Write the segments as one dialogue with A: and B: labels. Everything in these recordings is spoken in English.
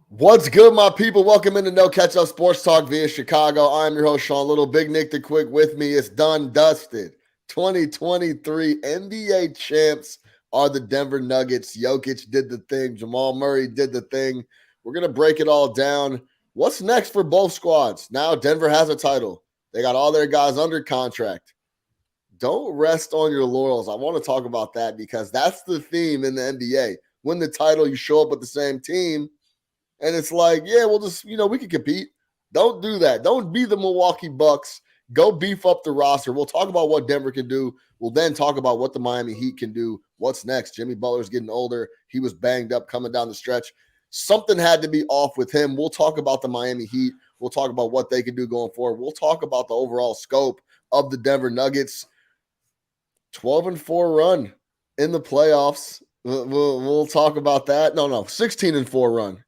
A: What's good, my people? Welcome into No Catch Up Sports Talk via Chicago. I'm your host, Sean Little. Big Nick the Quick with me. It's done, dusted. 2023 NBA champs are the Denver Nuggets. Jokic did the thing. Jamal Murray did the thing. We're going to break it all down. What's next for both squads? Now Denver has a title. They got all their guys under contract. Don't rest on your laurels. I want to talk about that because that's the theme in the NBA. Win the title, you show up with the same team. And it's like, yeah, we'll just, we can compete. Don't do that. Don't be the Milwaukee Bucks. Go beef up the roster. We'll talk about what Denver can do. We'll then talk about what the Miami Heat can do. What's next? Jimmy Butler's getting older. He was banged up coming down the stretch. Something had to be off with him. We'll talk about the Miami Heat. We'll talk about what they can do going forward. We'll talk about the overall scope of the Denver Nuggets. 12-4 run in the playoffs. We'll talk about that. No, 16-4 run.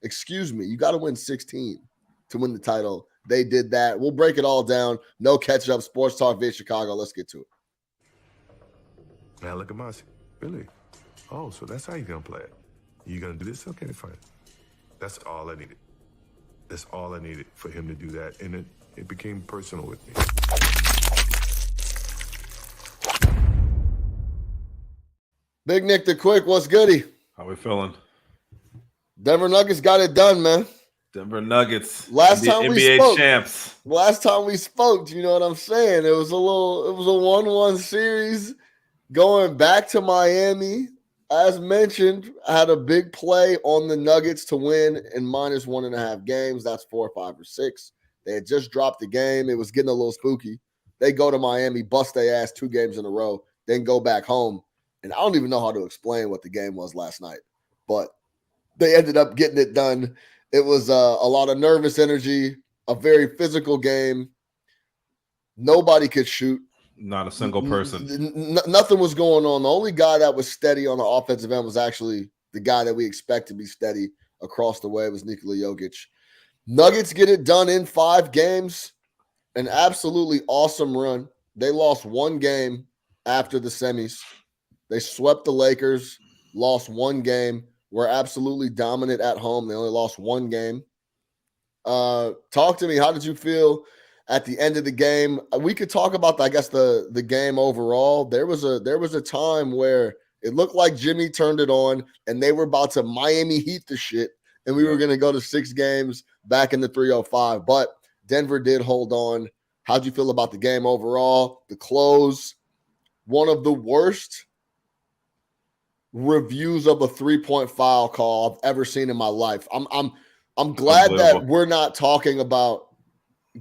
A: Excuse me, you got to win 16 to win the title. They did that. We'll break it all down. No catch up. Sports Talk via Chicago. Let's get to it.
B: Now look at Mossy. Really? Oh, so that's how you're going to play it. You going to do this? Okay, fine. That's all I needed. That's all I needed for him to do that. And it became personal with me.
A: Big Nick the Quick, what's goody?
C: How we feeling?
A: Denver Nuggets got it done, man.
C: Denver Nuggets.
A: Last time we spoke,
C: champs.
A: Last time we spoke, you know what I'm saying? It was a 1-1 series going back to Miami. As mentioned, I had a big play on the Nuggets to win in -1.5 games. That's 4, 5, or 6. They had just dropped the game. It was getting a little spooky. They go to Miami, bust their ass 2 games in a row, then go back home. And I don't even know how to explain what the game was last night, but they ended up getting it done. It was a lot of nervous energy, a very physical game. Nobody could shoot.
C: Not a single person.
A: Nothing was going on. The only guy that was steady on the offensive end was actually the guy that we expect to be steady across the way was Nikola Jokic. Nuggets get it done in 5 games. An absolutely awesome run. They lost 1 game after the semis. They swept the Lakers, lost 1 game. Were absolutely dominant at home. They only lost 1 game. Talk to me. How did you feel at the end of the game? We could talk about, I guess, the game overall. There was a time where it looked like Jimmy turned it on, and they were about to Miami Heat the shit, and we were going to go to 6 games back in the 305. But Denver did hold on. How'd you feel about the game overall? The close, one of the worst reviews of a 3-point foul call I've ever seen in my life. I'm glad that we're not talking about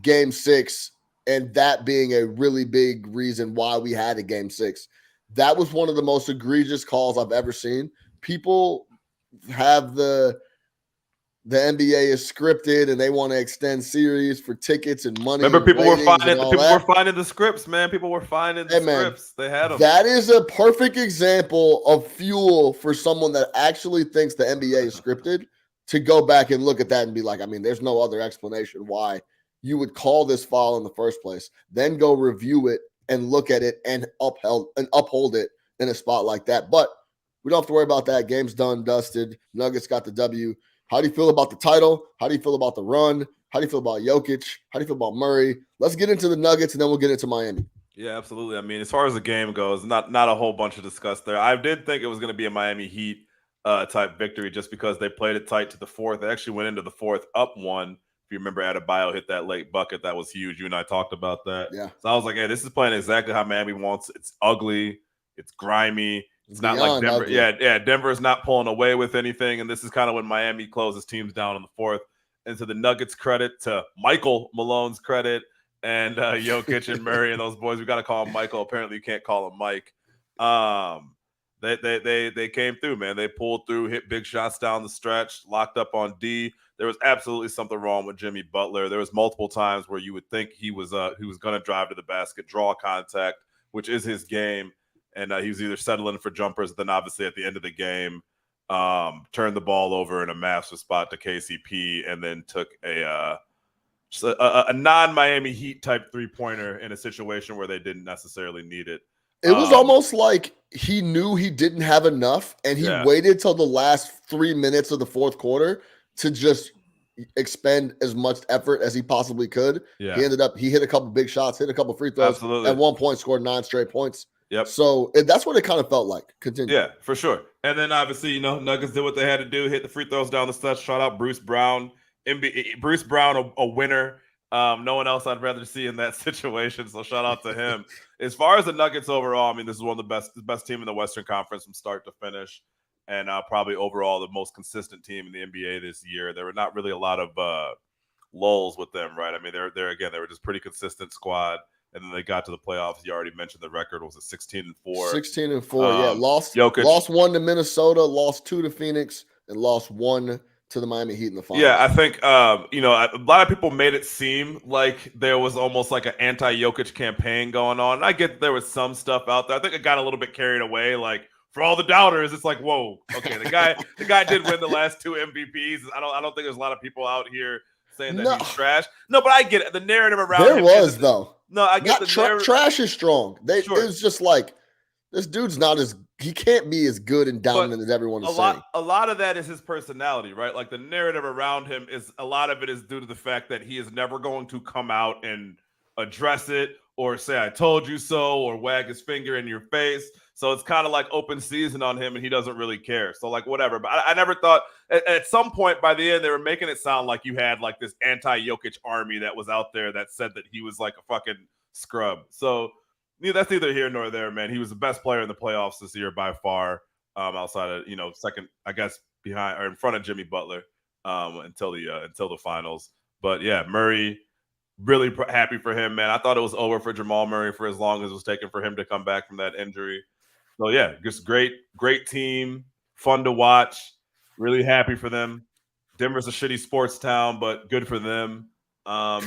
A: game 6 and that being a really big reason why we had a game 6. That was one of the most egregious calls I've ever seen. People have the NBA is scripted and they want to extend series for tickets and money.
C: Remember, people were finding the scripts, man. People were finding the scripts. They had them.
A: That is a perfect example of fuel for someone that actually thinks the NBA is scripted to go back and look at that and be like, I mean, there's no other explanation why you would call this foul in the first place. Then go review it and look at it and uphold it in a spot like that. But we don't have to worry about that. Game's done, dusted. Nuggets got the W. How do you feel about the title? How do you feel about the run? How do you feel about Jokic? How do you feel about Murray? Let's get into the Nuggets, and then we'll get into Miami.
C: Yeah, absolutely. I mean, as far as the game goes, not a whole bunch to discuss there. I did think it was going to be a Miami Heat type victory just because they played it tight to the 4th. They actually went into the 4th up 1. If you remember, Adebayo hit that late bucket. That was huge. You and I talked about that.
A: Yeah.
C: So I was like, hey, this is playing exactly how Miami wants. It's ugly. It's grimy. It's not like Denver. Ugly. Yeah. Denver is not pulling away with anything, and this is kind of when Miami closes teams down in the 4th. And to the Nuggets' credit, to Michael Malone's credit, and Jokic and Murray and those boys, we got to call him Michael. Apparently, you can't call him Mike. They came through, man. They pulled through, hit big shots down the stretch, locked up on D. There was absolutely something wrong with Jimmy Butler. There was multiple times where you would think he was going to drive to the basket, draw contact, which is his game. And he was either settling for jumpers, then obviously at the end of the game, turned the ball over in a massive spot to KCP, and then took a non-Miami Heat type 3-pointer in a situation where they didn't necessarily need it.
A: It was almost like he knew he didn't have enough, and he waited till the last 3 minutes of the 4th quarter to just expend as much effort as he possibly could.
C: Yeah.
A: He hit a couple big shots, hit a couple free throws.
C: Absolutely.
A: At one point, scored 9 straight points.
C: Yep.
A: So that's what it kind of felt like. Continue.
C: Yeah, for sure. And then obviously, Nuggets did what they had to do, hit the free throws down the stretch. Shout out Bruce Brown. Bruce Brown, a winner. No one else I'd rather see in that situation. So shout out to him. As far as the Nuggets overall, I mean, this is one of the best team in the Western Conference from start to finish. And probably overall the most consistent team in the NBA this year. There were not really a lot of lulls with them, right? I mean, they were just pretty consistent squad. And then they got to the playoffs. You already mentioned the record was a 16-4.
A: 16-4, yeah. Lost
C: Jokic.
A: Lost 1 to Minnesota, lost 2 to Phoenix, and lost 1 to the Miami Heat in the finals.
C: Yeah, I think a lot of people made it seem like there was almost like an anti-Jokic campaign going on. And I get there was some stuff out there. I think it got a little bit carried away. Like for all the doubters, it's like, whoa, okay, the guy did win the last 2 MVPs. I don't think there's a lot of people out here saying that he's trash. No, but I get it. The narrative around
A: there
C: him
A: was though.
C: No, I get the
A: trash is strong. It was just like this dude's he can't be as good and dominant as everyone is saying.
C: A lot of that is his personality, right? Like the narrative around him a lot of it is due to the fact that he is never going to come out and address it or say I told you so or wag his finger in your face. So it's kind of like open season on him and he doesn't really care. So like whatever. But I never thought at some point by the end they were making it sound like you had like this anti-Jokic army that was out there that said that he was like a fucking scrub. So that's neither here nor there, man. He was the best player in the playoffs this year by far, outside of second, I guess, behind or in front of Jimmy Butler, until the finals. But yeah, Murray, really happy for him, man. I thought it was over for Jamal Murray for as long as it was taking for him to come back from that injury. So yeah, just great team, fun to watch. Really happy for them. Denver's a shitty sports town, but good for them.
A: Why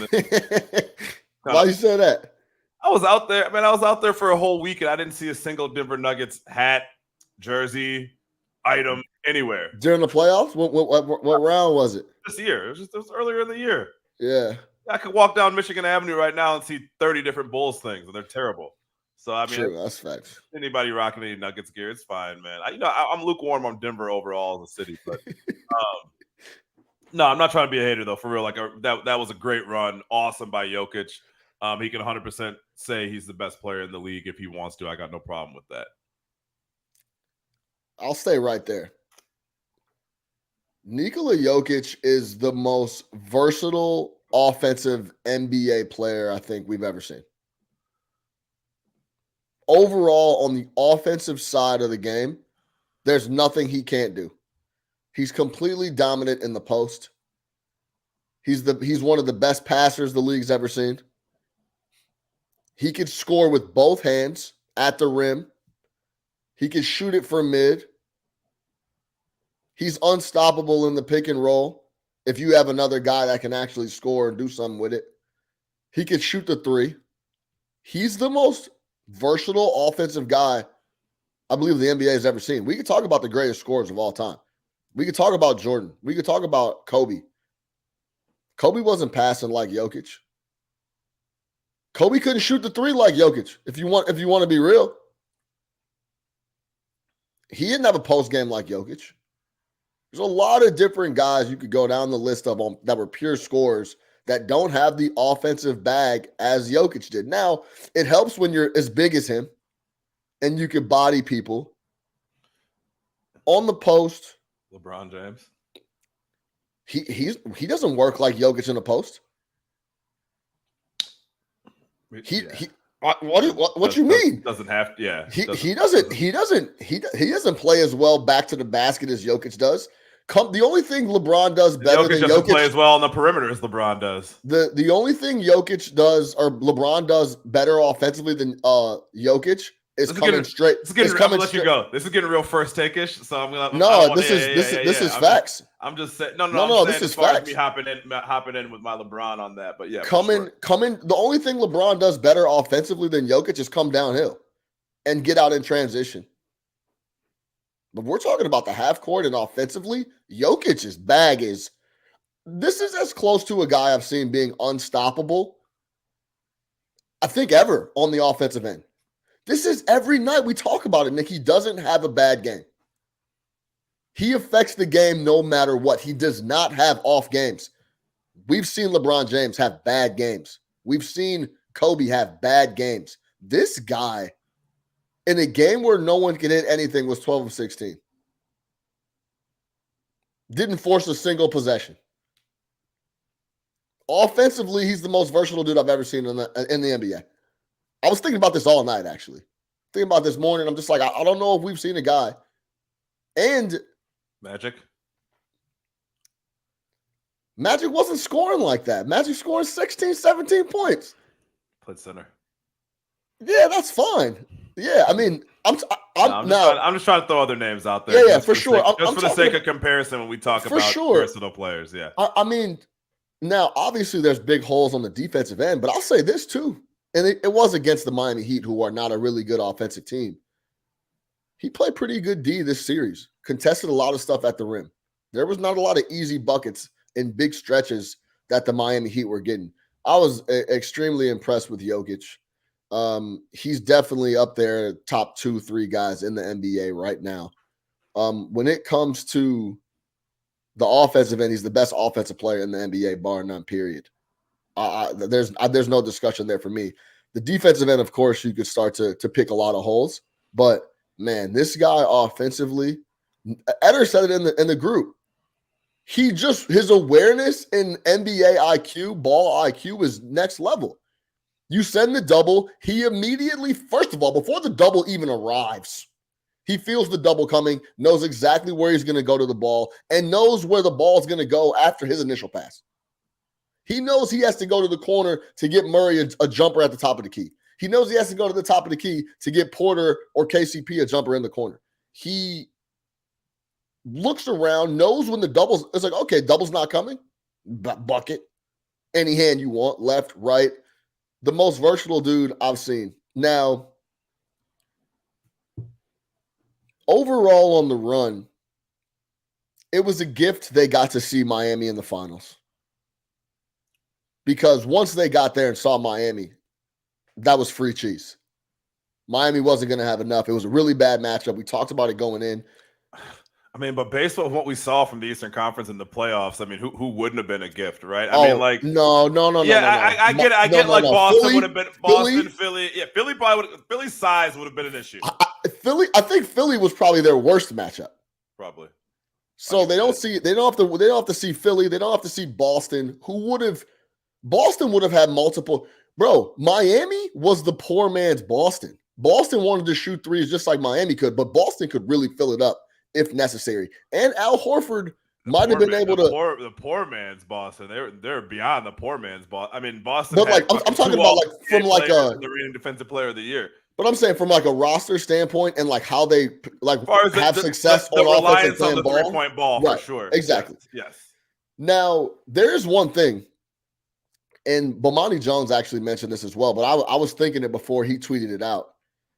A: you say that?
C: I was out there. I was out there for a whole week, and I didn't see a single Denver Nuggets hat, jersey, item anywhere
A: during the playoffs. What round was it?
C: This year. It was earlier in the year.
A: Yeah,
C: I could walk down Michigan Avenue right now and see 30 different Bulls things, and they're terrible. So I mean,
A: true, that's facts.
C: Anybody rocking any Nuggets gear, it's fine, man. I'm lukewarm on Denver overall as a city, but no, I'm not trying to be a hater though. For real, like that was a great run, awesome by Jokic. He can 100% say he's the best player in the league if he wants to. I got no problem with that.
A: I'll stay right there. Nikola Jokic is the most versatile offensive NBA player I think we've ever seen. Overall, on the offensive side of the game, there's nothing he can't do. He's completely dominant in the post. He's one of the best passers the league's ever seen. He could score with both hands at the rim. He could shoot it from mid. He's unstoppable in the pick and roll if you have another guy that can actually score and do something with it. He could shoot the 3. He's the most versatile offensive guy I believe the NBA has ever seen. We could talk about the greatest scorers of all time. We could talk about Jordan. We could talk about Kobe. Kobe wasn't passing like Jokic. Kobe couldn't shoot the 3 like Jokic. If you want to be real, he didn't have a post game like Jokic. There's a lot of different guys you could go down the list of that were pure scorers that don't have the offensive bag as Jokic did. Now, it helps when you're as big as him and you can body people on the post.
C: LeBron James.
A: He doesn't work like Jokic in the post. What you mean?
C: Doesn't have to, yeah.
A: He doesn't play as well back to the basket as Jokic does. The only thing LeBron does better than Jokic
C: play as well on the perimeter as LeBron does.
A: The only thing Jokic does or LeBron does better offensively than Jokic is coming straight.
C: I'm gonna let you go. This is getting real first take-ish, so I'm gonna.
A: No, this is facts.
C: I'm just saying. No.
A: This is facts.
C: Me hopping in with my LeBron on that, but yeah.
A: Coming. The only thing LeBron does better offensively than Jokic is come downhill and get out in transition. But we're talking about the half court and offensively, Jokic's bag is. This is as close to a guy I've seen being unstoppable, I think, ever on the offensive end. This is every night we talk about it, Nick. He doesn't have a bad game. He affects the game no matter what. He does not have off games. We've seen LeBron James have bad games. We've seen Kobe have bad games. This guy, in a game where no one could hit anything, was 12 of 16. Didn't force a single possession. Offensively, he's the most versatile dude I've ever seen in the NBA. I was thinking about this all night, actually. Thinking about this morning. I'm just like, I don't know if we've seen a guy. And
C: Magic
A: wasn't scoring like that. Magic scoring 16, 17 points.
C: played center.
A: Yeah, that's fine. Yeah, I mean, I'm
C: just trying to throw other names out there.
A: Yeah, for sure.
C: Just for the sake of comparison when we talk about versatile players. Yeah.
A: I mean, now obviously there's big holes on the defensive end, but I'll say this too. And it was against the Miami Heat, who are not a really good offensive team. He played pretty good D this series, contested a lot of stuff at the rim. There was not a lot of easy buckets in big stretches that the Miami Heat were getting. I was extremely impressed with Jokic. He's definitely up there, top 2-3 guys in the NBA right now. When it comes to the offensive end, he's the best offensive player in the NBA, bar none, period. There's no discussion there for me. The defensive end, of course, you could start to pick a lot of holes, but man, this guy offensively, Eder said it in the group. His awareness in NBA IQ, ball IQ is next level. You send the double, he immediately, first of all, before the double even arrives, he feels the double coming, knows exactly where he's going to go to the ball, and knows where the ball is going to go after his initial pass. He knows he has to go to the corner to get Murray a jumper at the top of the key. He knows he has to go to the top of the key to get Porter or KCP a jumper in the corner. He looks around, knows when the double's, it's like, okay, double's not coming. Bucket. Any hand you want, left, right. The most versatile dude I've seen. Now, overall on the run, it was a gift they got to see Miami in the finals. Because once they got there and saw Miami, that was free cheese. Miami wasn't going to have enough. It was a really bad matchup. We talked about it going in.
C: I mean, but based on what we saw from the Eastern Conference in the playoffs, I mean, who wouldn't have been a gift, right? I mean, like,
A: no.
C: Yeah, I get it. I get like Boston would have been Philly. Yeah, Philly probably would. Philly's size would have been an issue.
A: I think Philly was probably their worst matchup.
C: Probably.
A: So they don't have to see Philly. They don't have to see Boston, Boston would have had multiple. Bro, Miami was the poor man's Boston. Boston wanted to shoot threes just like Miami could, but Boston could really fill it up if necessary. And Al Horford might have been able to.
C: The poor man's Boston. They're beyond the poor man's Boston. I mean, Boston.
A: But like I'm talking about like from like
C: the reigning defensive player of the year.
A: But I'm saying from like a roster standpoint and like how they like have success
C: on
A: offense
C: on the
A: ball.
C: 3-point ball
A: right.
C: For sure.
A: Exactly.
C: Yes.
A: Now there's one thing. And Bomani Jones actually mentioned this as well, but I was thinking it before he tweeted it out.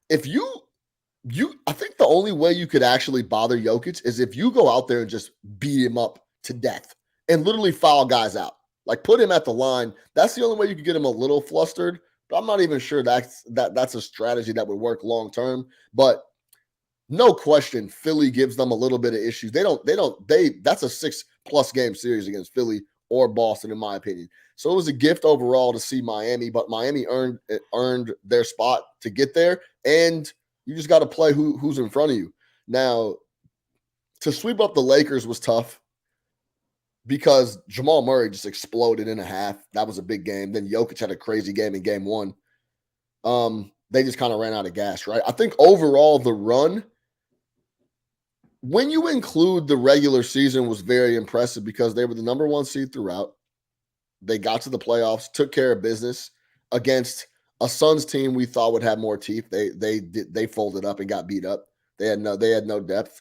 A: If I think the only way you could actually bother Jokic is if you go out there and just beat him up to death and literally foul guys out. Like put him at the line. That's the only way you could get him a little flustered. But I'm not even sure that's a strategy that would work long term. But no question, Philly gives them a little bit of issues. That's a 6+ game series against Philly or Boston, in my opinion. So it was a gift overall to see Miami, but Miami earned their spot to get there, and you just got to play who's in front of you. Now, to sweep up the Lakers was tough because Jamal Murray just exploded in a half. That was a big game. Then Jokic had a crazy game in game one. They just kind of ran out of gas, right? I think overall the run, when you include the regular season, was very impressive because they were the number 1 seed throughout. They got to the playoffs, took care of business against a Suns team we thought would have more teeth. They folded up and got beat up. They had no depth.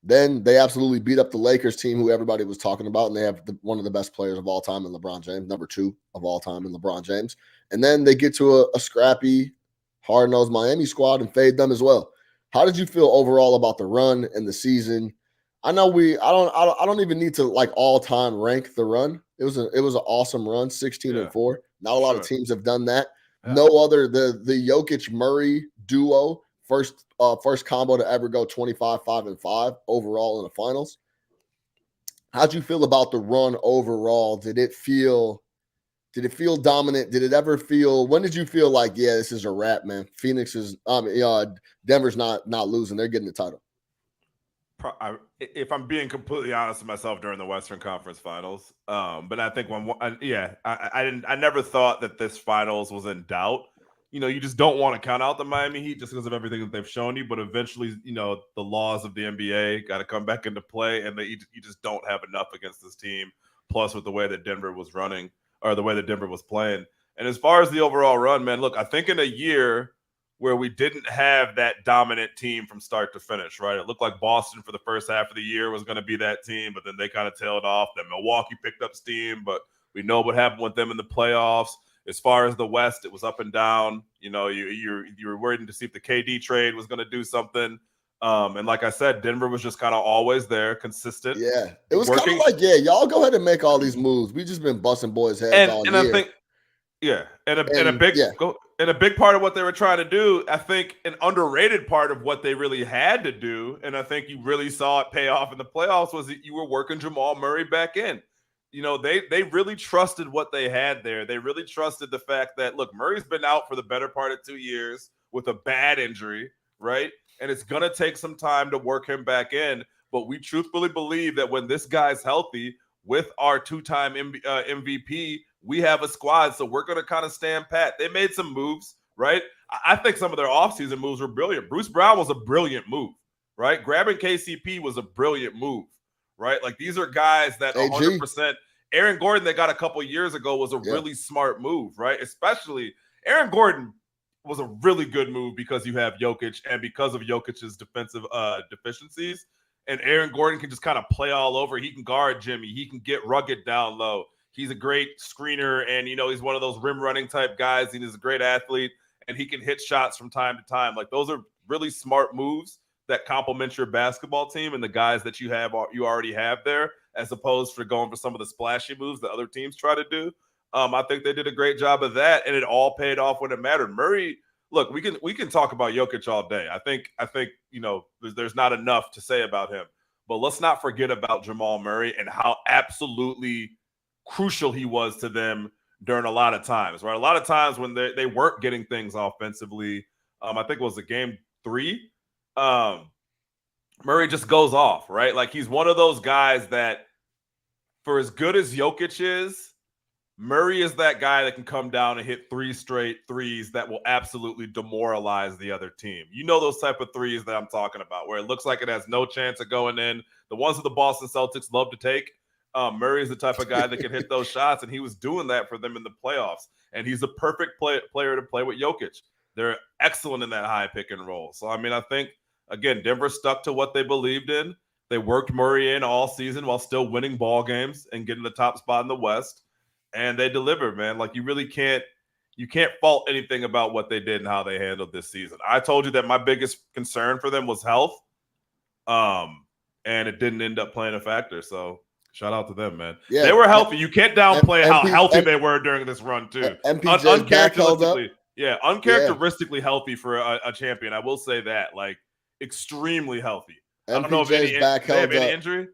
A: Then they absolutely beat up the Lakers team, who everybody was talking about, and they have one of the best players of all time in LeBron James, number 2 of all time in LeBron James. And then they get to a scrappy, hard-nosed Miami squad and fade them as well. How did you feel overall about the run and the season? I know I don't even need to like all-time rank the run. It was an awesome run, 16-4. Not a lot of teams have done that. Yeah. No other the Jokic Murray duo first combo to ever go 25-5-5 overall in the finals. How'd you feel about the run overall? Did it feel dominant? Did it ever feel? When did you feel like, yeah, this is a wrap, man? Phoenix is, Denver's not losing. They're getting the title.
C: If I'm being completely honest with myself during the Western Conference Finals, but I think I never thought that this finals was in doubt. You just don't want to count out the Miami Heat just because of everything that they've shown you. But eventually, the laws of the NBA got to come back into play, and you just don't have enough against this team. Plus, with the way that Denver was running, or the way that Denver was playing. And as far as the overall run, man, look, I think in a year where we didn't have that dominant team from start to finish, right? It looked like Boston for the first half of the year was going to be that team, but then they kind of tailed off. Then Milwaukee picked up steam, but we know what happened with them in the playoffs. As far as the West, it was up and down. You were worried to see if the KD trade was going to do something. And like I said, Denver was just kind of always there, consistent.
A: Yeah. It was kind of like, yeah, y'all go ahead and make all these moves. We just been busting boys' heads all year.
C: I think, yeah, and a big part of what they were trying to do, I think an underrated part of what they really had to do, and I think you really saw it pay off in the playoffs, was that you were working Jamal Murray back in. They really trusted what they had there. They really trusted the fact that, look, Murray's been out for the better part of 2 years with a bad injury, right? And it's going to take some time to work him back in. But we truthfully believe that when this guy's healthy with our two-time MVP, we have a squad. So we're going to kind of stand pat. They made some moves, right? I think some of their offseason moves were brilliant. Bruce Brown was a brilliant move, right? Grabbing KCP was a brilliant move, right? Like, these are guys that 100%. Aaron Gordon, they got a couple years ago, was a really smart move, right? Especially Aaron Gordon was a really good move because you have Jokic and because of Jokic's defensive deficiencies. And Aaron Gordon can just kind of play all over. He can guard Jimmy. He can get rugged down low. He's a great screener, and, he's one of those rim running type guys. He's a great athlete, and he can hit shots from time to time. Like, those are really smart moves that complement your basketball team and the guys that you already have there, as opposed to going for some of the splashy moves that other teams try to do. I think they did a great job of that, and it all paid off when it mattered. Murray, look, we can talk about Jokic all day. I think there's not enough to say about him, but let's not forget about Jamal Murray and how absolutely crucial he was to them during a lot of times, right? A lot of times when they weren't getting things offensively, I think it was a game 3. Murray just goes off, right? Like, he's one of those guys that, for as good as Jokic is, Murray is that guy that can come down and hit 3 straight threes that will absolutely demoralize the other team. Those type of threes that I'm talking about, where it looks like it has no chance of going in. The ones that the Boston Celtics love to take. Murray is the type of guy that can hit those shots, and he was doing that for them in the playoffs. And he's the perfect player to play with Jokic. They're excellent in that high pick and roll. So, I think, again, Denver stuck to what they believed in. They worked Murray in all season while still winning ball games and getting the top spot in the West. And they delivered, man. Like, you can't fault anything about what they did and how they handled this season. I told you that my biggest concern for them was health. And it didn't end up playing a factor. So shout out to them, man. Yeah, they were healthy. You can't downplay how healthy they were during this run, too.
A: Uncharacteristically.
C: Yeah, uncharacteristically healthy for a champion. I will say that. Like, extremely healthy. I don't know if they have any injury.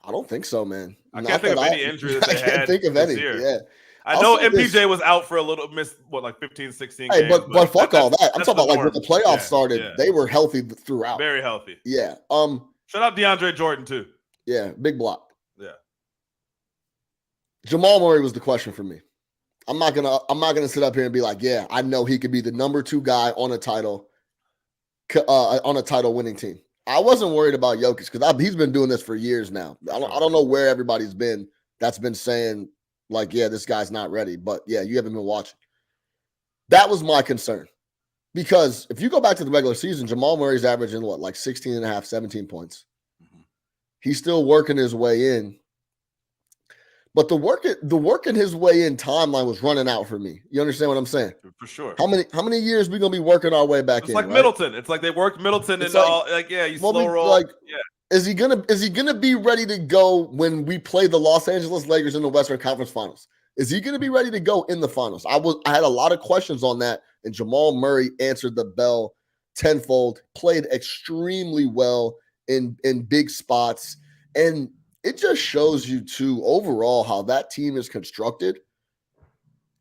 A: I don't think so, man.
C: I can't think of any injury that they had.
A: I can't think of any.
C: Year.
A: Yeah.
C: I know MPJ was out for a little, missed 15, 16 games.
A: But fuck all that. I'm talking about, like, when the playoffs started, they were healthy throughout.
C: Very healthy.
A: Yeah.
C: Shout out DeAndre Jordan too.
A: Yeah, big block.
C: Yeah.
A: Jamal Murray was the question for me. I'm not gonna sit up here and be like, yeah, I know he could be the number 2 guy on a title winning team. I wasn't worried about Jokic because he's been doing this for years now. I don't know where everybody's been that's been saying, like, yeah, this guy's not ready. But, yeah, you haven't been watching. That was my concern. Because if you go back to the regular season, Jamal Murray's averaging, like 16 and a half, 17 points. Mm-hmm. He's still working his way in. But the working his way in timeline was running out for me. You understand what I'm saying?
C: For sure.
A: How many years we gonna be working our way back in?
C: It's like,
A: right?
C: Middleton. It's like they worked Middleton and all. Like, yeah, you slow roll.
A: Like,
C: yeah.
A: Is he gonna be ready to go when we play the Los Angeles Lakers in the Western Conference Finals? Is he gonna be ready to go in the finals? I had a lot of questions on that, and Jamal Murray answered the bell tenfold, played extremely well in big spots. And it just shows you, too, overall, how that team is constructed.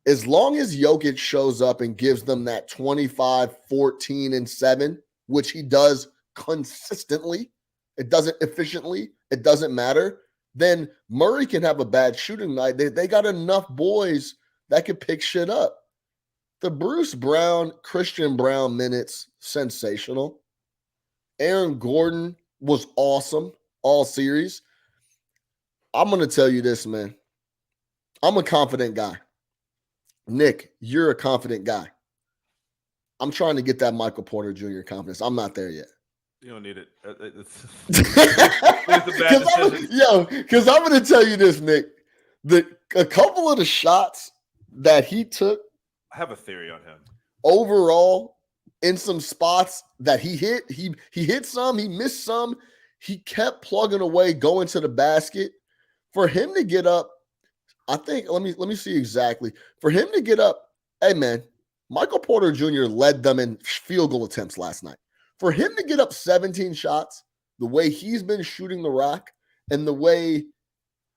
A: As long as Jokic shows up and gives them that 25, 14, and 7, which he does consistently, it doesn't efficiently, it doesn't matter, then Murray can have a bad shooting night. They got enough boys that can pick shit up. The Bruce Brown, Christian Brown minutes, sensational. Aaron Gordon was awesome all series. I'm going to tell you this, man. I'm a confident guy. Nick, you're a confident guy. I'm trying to get that Michael Porter Jr. confidence. I'm not there yet.
C: You don't need it. It's
A: Because I'm going to tell you this, Nick. A couple of the shots that he took,
C: I have a theory on him.
A: Overall, in some spots that he hit some, he missed some. He kept plugging away, going to the basket. For him to get up, I think, let me see exactly. For him to get up, hey, man, Michael Porter Jr. led them in field goal attempts last night. For him to get up 17 shots, the way he's been shooting the rock and the way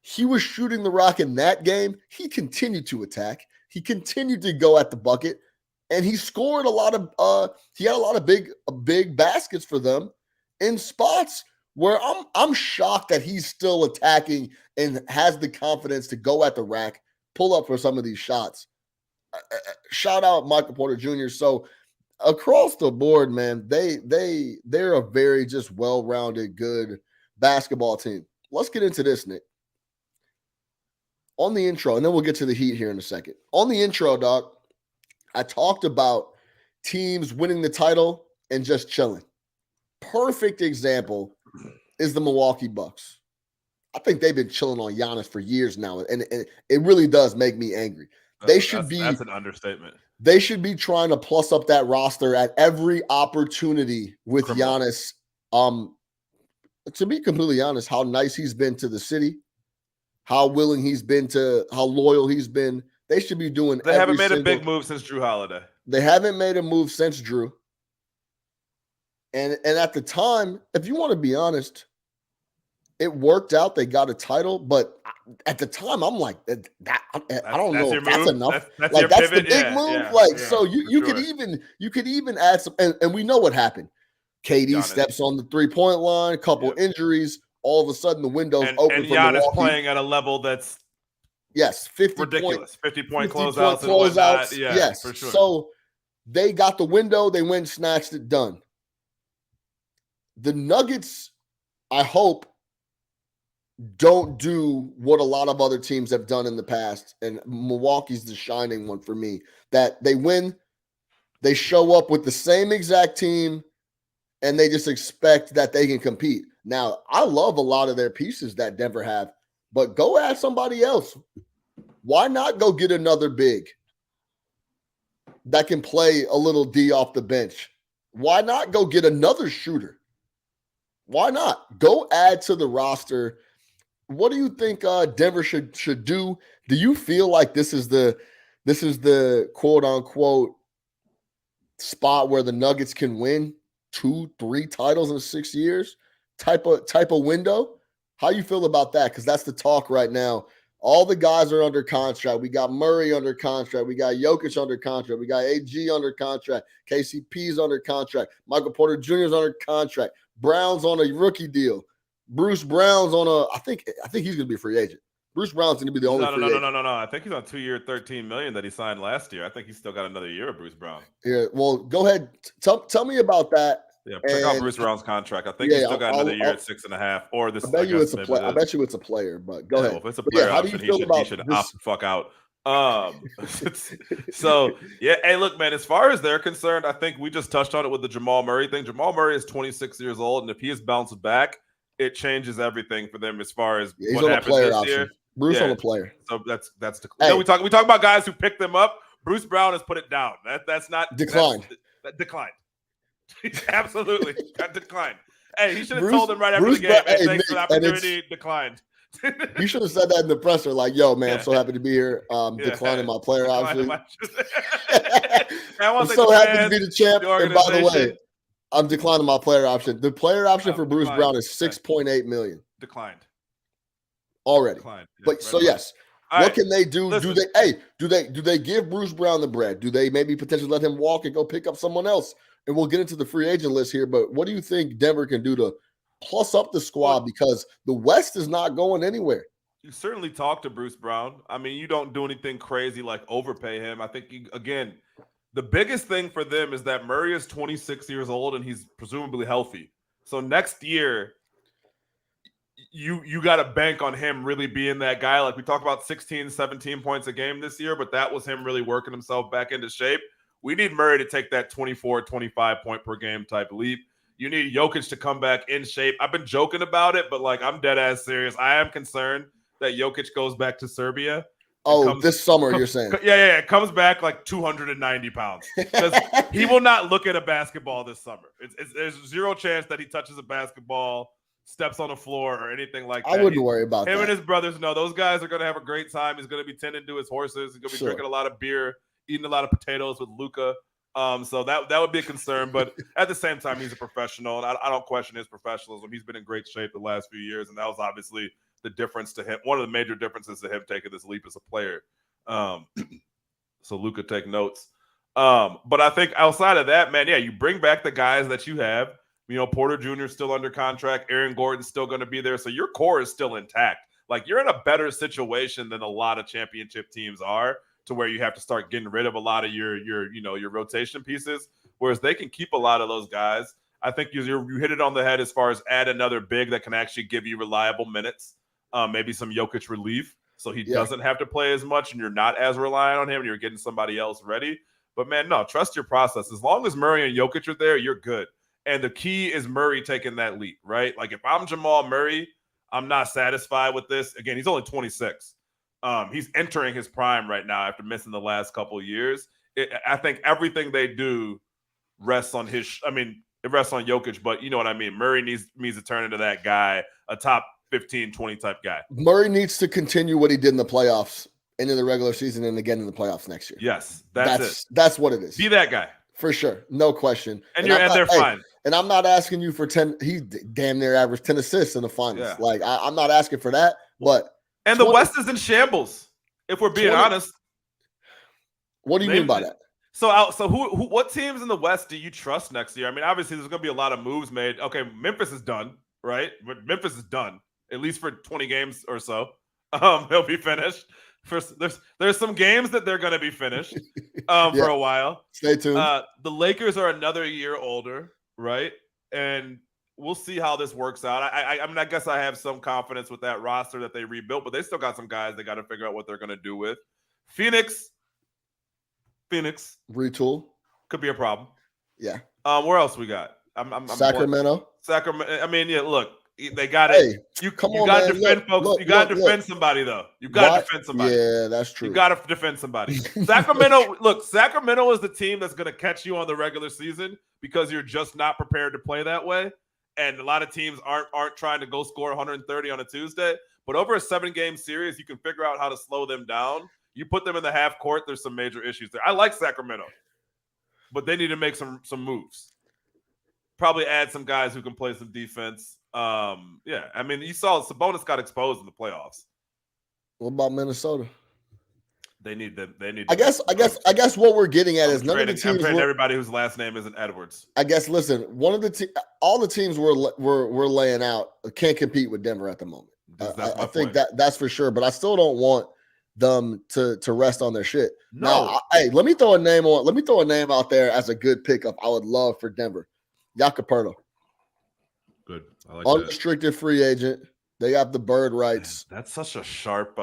A: he was shooting the rock in that game, he continued to attack. He continued to go at the bucket, and he scored a lot of he had a lot of big baskets for them in spots where I'm shocked that he's still attacking and has the confidence to go at the rack, pull up for some of these shots. Shout out Michael Porter Jr. So across the board, man, they're a very just well-rounded, good basketball team. Let's get into this, Nick. On the intro, and then we'll get to the Heat here in a second. On the intro, dog, I talked about teams winning the title and just chilling. Perfect example is the Milwaukee Bucks. I think they've been chilling on Giannis for years now, and it really does make me angry. That's an
C: understatement.
A: They should be trying to plus up that roster at every opportunity with Giannis. To be completely honest, how nice he's been to the city, how willing he's been to, how loyal he's been. They should be doing.
C: They haven't made a big move since Drew Holiday.
A: They haven't made a move since Drew. And at the time, if you want to be honest, it worked out. They got a title, but at the time, I'm like, I don't know if that's enough. That's the big move. So you could even add some, and we know what happened. KD steps on the 3-point line, a couple injuries. All of a sudden, the window's open.
C: And Giannis playing at a level that's
A: 50
C: ridiculous. 50-point closeouts and whatnot. Yeah,
A: yes,
C: for sure.
A: So they got the window. They went, snatched it, done. The Nuggets, I hope, don't do what a lot of other teams have done in the past, and Milwaukee's the shining one for me, that they win, they show up with the same exact team, and they just expect that they can compete. Now, I love a lot of their pieces that Denver have, but go add somebody else. Why not go get another big that can play a little D off the bench? Why not go get another shooter? Why not? Go add to the roster. What do you think Denver should do? Do you feel like this is the quote unquote spot where the Nuggets can win 2-3 titles in 6 years type of window? How you feel about that? Because that's the talk right now. All the guys are under contract. We got Murray under contract. We got Jokic under contract. We got AG under contract. KCP's under contract. Michael Porter Jr. is under contract. Brown's on a rookie deal. Bruce Brown's on I think he's going to be a free agent. Bruce Brown's going to be the only free agent.
C: No. I think he's on 2-year, $13 million that he signed last year. I think he's still got another year of Bruce Brown.
A: Yeah, well, go ahead. Tell me about that.
C: Yeah, check out Bruce Brown's contract. I think he's still got another year at 6.5. Or this.
A: I bet you it's a player. I bet you it's a player. But go ahead.
C: Well, if it's a player option, he should opt the fuck out. So yeah, hey, look, man. As far as they're concerned, I think we just touched on it with the Jamal Murray thing. Jamal Murray is 26 years old, and if he has bounced back, it changes everything for them as far as what happens this year.
A: Bruce on a player.
C: So that's we talk about guys who pick them up. Bruce Brown has put it down. That's not
A: declined.
C: That declined. Absolutely got declined. Hey, he should have told him right after the game. Hey, thanks for the opportunity. Declined.
A: You should have said that in the presser, like, "Yo, man, I'm so happy to be here. Declining my player option. I'm so happy to be the champ. And by the way, I'm declining my player option. The player option for Bruce
C: declined.
A: Brown is $6.8 million
C: Declined.
A: already.
C: Declined. Yeah,
A: But
C: right
A: so
C: away.
A: yes,
C: All
A: what
C: right.
A: can they do?
C: Listen.
A: Do they give Bruce Brown the bread? Do they maybe potentially let him walk and go pick up someone else? And we'll get into the free agent list here. But what do you think Denver can do to plus up the squad, because the West is not going anywhere?
C: You certainly talk to Bruce Brown. I mean, you don't do anything crazy like overpay him. I think, again, the biggest thing for them is that Murray is 26 years old and he's presumably healthy. So next year, you got to bank on him really being that guy. Like we talked about 16, 17 points a game this year, but that was him really working himself back into shape. We need Murray to take that 24, 25 point per game type leap. You need Jokic to come back in shape. I've been joking about it, but like I'm dead ass serious. I am concerned that Jokic goes back to Serbia.
A: This summer, you're saying?
C: Yeah. Comes back like 290 pounds. Because he will not look at a basketball this summer. There's zero chance that he touches a basketball, steps on the floor, or anything like that.
A: I wouldn't worry about
C: him
A: that.
C: and his brothers. No, those guys are going to have a great time. He's going to be tending to his horses. He's going to be drinking a lot of beer, eating a lot of potatoes with Luka. So that would be a concern, but at the same time, he's a professional, and I don't question his professionalism. He's been in great shape the last few years, and that was obviously the difference to him. One of the major differences to him taking this leap as a player. So Luka, take notes. But I think outside of that, man, yeah, you bring back the guys that you have. You know, Porter Jr. is still under contract. Aaron Gordon's still going to be there, so your core is still intact. Like you're in a better situation than a lot of championship teams are, to where you have to start getting rid of a lot of your rotation pieces, whereas they can keep a lot of those guys. I think you hit it on the head as far as add another big that can actually give you reliable minutes, maybe some Jokic relief, so he doesn't have to play as much and you're not as reliant on him and you're getting somebody else ready. But man, no, trust your process. As long as Murray and Jokic are there, you're good. And the key is Murray taking that leap, right? Like if I'm Jamal Murray, I'm not satisfied with this. Again, he's only 26. He's entering his prime right now after missing the last couple of years. I think everything they do rests on his. It rests on Jokic, but you know what I mean. Murray needs to turn into that guy, a top 15, 20 type guy.
A: Murray needs to continue what he did in the playoffs and in the regular season and again in the playoffs next year.
C: Yes, that's it.
A: That's what it is.
C: Be that guy.
A: For sure. No question.
C: And they're fine.
A: And I'm not asking you for 10. He damn near averaged 10 assists in the finals. Yeah. Like, I'm not asking for that, but.
C: And the West is in shambles, if we're being honest.
A: What do you mean by that?
C: So what teams in the West do you trust next year? I mean, obviously, there's going to be a lot of moves made. Okay, Memphis is done, right? Memphis is done, at least for 20 games or so. They'll be finished. There's some games that they're going to be finished for a while.
A: Stay tuned.
C: The Lakers are another year older, right? And we'll see how this works out. I mean, I guess I have some confidence with that roster that they rebuilt, but they still got some guys they got to figure out what they're going to do with. Phoenix
A: retool
C: could be a problem.
A: Yeah.
C: Where else we got?
A: Sacramento.
C: Sacramento. I mean, yeah. Look, they got it.
A: Hey,
C: you got to defend, folks. You got to defend somebody, though. You got to defend somebody.
A: Yeah, that's true.
C: You got to defend somebody. Sacramento. Look, Sacramento is the team that's going to catch you on the regular season because you're just not prepared to play that way. And a lot of teams aren't trying to go score 130 on a Tuesday. But over a 7-game series, you can figure out how to slow them down. You put them in the half court, there's some major issues there. I like Sacramento, but they need to make some moves. Probably add some guys who can play some defense. Yeah, I mean, you saw Sabonis got exposed in the playoffs.
A: What about Minnesota?
C: They need them.
A: I guess what we're getting at is none of the teams.
C: I'm trading everybody whose last name isn't Edwards.
A: I guess. Listen, all the teams we're laying out can't compete with Denver at the moment. I think that's for sure. But I still don't want them to rest on their shit.
C: No.
A: Now, let me throw a name out there as a good pickup. I would love for Denver. Jakob.
C: Good. I like
A: unrestricted free agent. They got the bird rights.
C: Man, that's such a sharp.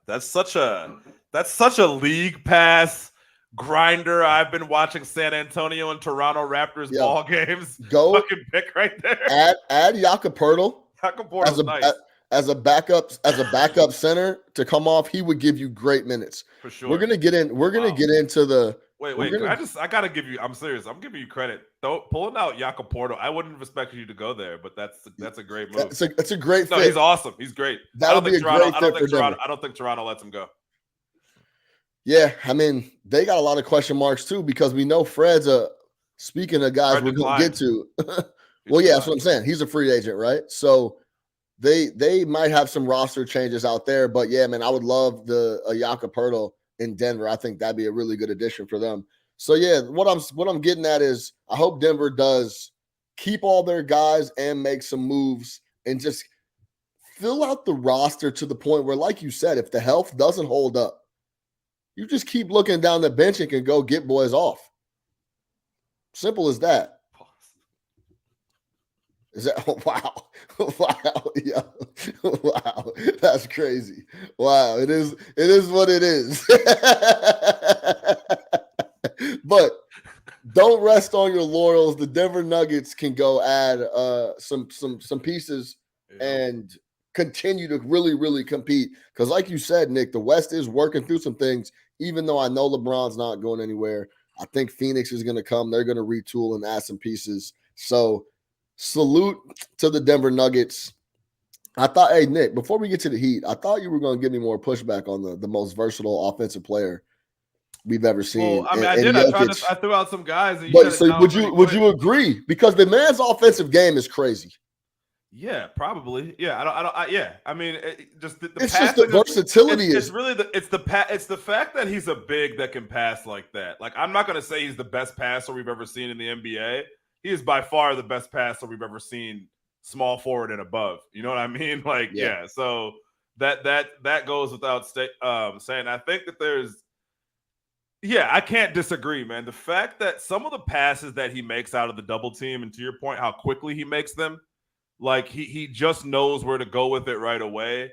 C: That's such a league pass grinder. I've been watching San Antonio and Toronto Raptors ball games.
A: Go
C: fucking pick right there.
A: Add Jakob
C: nice.
A: As a backup center to come off. He would give you great minutes.
C: For sure.
A: We're gonna get into the.
C: Wait. I gotta give you. I'm serious. I'm giving you credit. Pulling out Jakob Porto. I wouldn't have expected you to go there, but that's a great move.
A: It's a great fit.
C: No, he's awesome. He's great.
A: That would be a great fit for Denver.
C: I don't think Toronto lets him go.
A: Yeah, I mean, they got a lot of question marks too because we know Fred's a Speaking of guys,
C: Or
A: we're going to get
C: declined.
A: to.
C: He
A: Well, yeah, that's
C: declined.
A: what I'm saying. He's a free agent, right? So they might have some roster changes out there, but yeah, man, I would love the Jakob Poeltl in Denver. I think that'd be a really good addition for them. So yeah, what I'm getting at is I hope Denver does keep all their guys and make some moves and just fill out the roster to the point where, like you said, if the health doesn't hold up, you just keep looking down the bench and can go get boys off. Simple as that. Is that wow? Wow, yeah. Wow. That's crazy. Wow. It is what it is. But don't rest on your laurels. The Denver Nuggets can go add some pieces and continue to really, really compete. Because like you said, Nick, the West is working through some things, even though I know LeBron's not going anywhere. I think Phoenix is going to come. They're going to retool and add some pieces. So salute to the Denver Nuggets. I thought, hey, Nick, before we get to the Heat, I thought you were going to give me more pushback on the most versatile offensive player we've ever seen.
C: Well, I mean, I
A: in
C: did.
A: Jokic.
C: I threw out some guys, and you
A: But
C: shut it
A: so
C: down
A: would you agree? Because the man's offensive game is crazy.
C: Yeah, probably. Yeah, yeah. I mean, just the
A: it's just the versatility.
C: It's really it's the fact that he's a big that can pass like that. Like, I'm not going to say he's the best passer we've ever seen in the NBA. He is by far the best passer we've ever seen, small forward and above. You know what I mean? Like, yeah. So that goes without saying. I think that there's. Yeah, I can't disagree, man. The fact that some of the passes that he makes out of the double team, and to your point, how quickly he makes them. Like, he just knows where to go with it right away.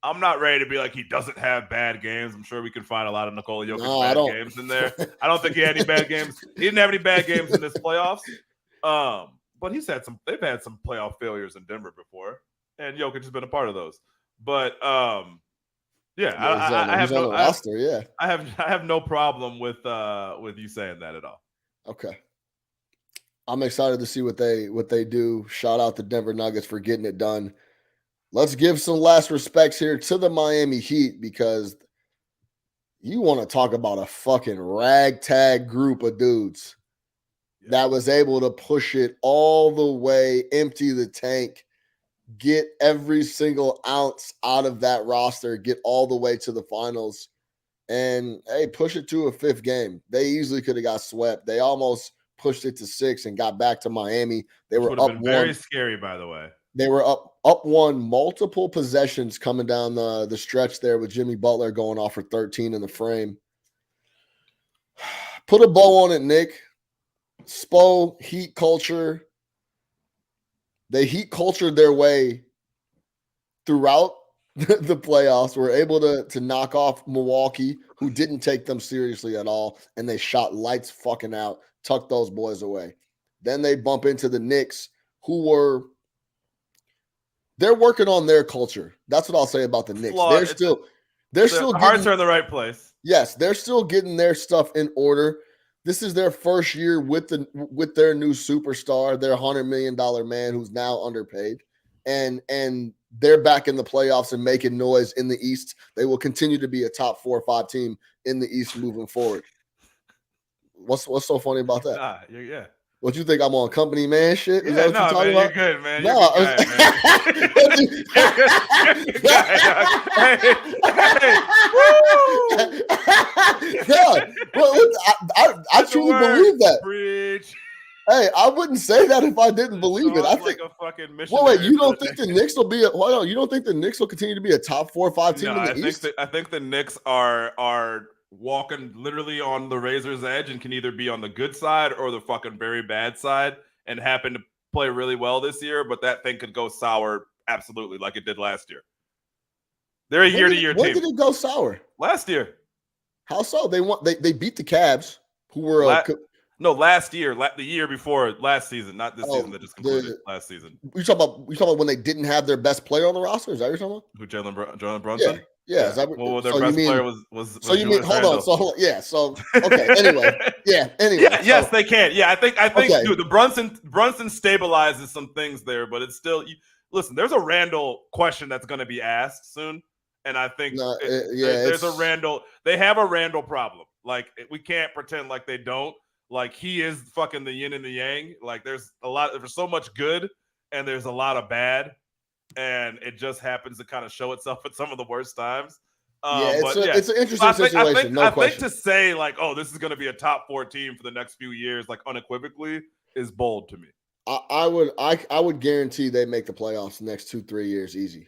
C: I'm not ready to be like he doesn't have bad games. I'm sure we can find a lot of Nikola Jokic bad games in there. I don't think he had any bad games. He didn't have any bad games in this playoffs. But they've had some playoff failures in Denver before, and Jokic has been a part of those. But I have no problem with you saying that at all.
A: Okay. I'm excited to see what they do. Shout out the Denver Nuggets for getting it done. Let's give some last respects here to the Miami Heat, because you want to talk about a fucking ragtag group of dudes that was able to push it all the way, empty the tank, get every single ounce out of that roster, get all the way to the finals, and hey, push it to a fifth game. They easily could have got swept. They almost pushed it to 6 and got back to Miami. They were up one.
C: Very scary, by the way.
A: They were up one multiple possessions coming down the stretch there with Jimmy Butler going off for 13 in the frame. Put a bow on it, Nick. Spo, Heat culture. They Heat cultured their way throughout the playoffs. Were able to knock off Milwaukee, who didn't take them seriously at all, and they shot lights fucking out, tucked those boys away. Then they bump into the Knicks, who they're working on their culture. That's what I'll say about the Knicks. They're still
C: hearts are in the right place.
A: Yes, they're still getting their stuff in order. This is their first year with their new superstar, their $100 million man who's now underpaid, and they're back in the playoffs and making noise in the East. They will continue to be a top 4 or 5 team in the East moving forward. What's so funny about that?
C: Yeah.
A: What you think I'm on company man shit? Is
C: that
A: what you're talking about?
C: You're good, man.
A: No, I truly believe that.
C: Preach.
A: Hey, I wouldn't say that if I didn't believe it. I think
C: like a fucking
A: wait, you don't think the Knicks will be you don't think the Knicks will continue to be a top 4 or 5 team in the East?
C: I think the Knicks are walking literally on the razor's edge and can either be on the good side or the fucking very bad side, and happen to play really well this year, but that thing could go sour absolutely like it did last year. They're a year-to-year team.
A: When did it go sour?
C: Last year.
A: How so? They beat the Cavs, who were
C: last year, the year before last season, not this season that just concluded. Last season.
A: You talking about when they didn't have their best player on the roster? Is that what you're talking
C: about? Who, Jalen Brunson?
A: Yeah.
C: Well, their best player was
A: so you mean hold on? So yeah. So okay. Anyway.
C: Yes, they can. Yeah, I think okay. Dude, the Brunson stabilizes some things there, but it's still. Listen, there's a Randall question that's going to be asked soon, and I think there's a Randall. They have a Randall problem. Like, we can't pretend like they don't. Like he is fucking the yin and the yang. Like there's so much good and there's a lot of bad, and it just happens to kind of show itself at some of the worst times.
A: Yeah,
C: But yeah,
A: it's an interesting situation. No
C: I
A: question.
C: think to say like, oh, this is going to be a top 4 team for the next few years, like unequivocally, is bold to me.
A: I would guarantee they make the playoffs the next 2-3 years easy.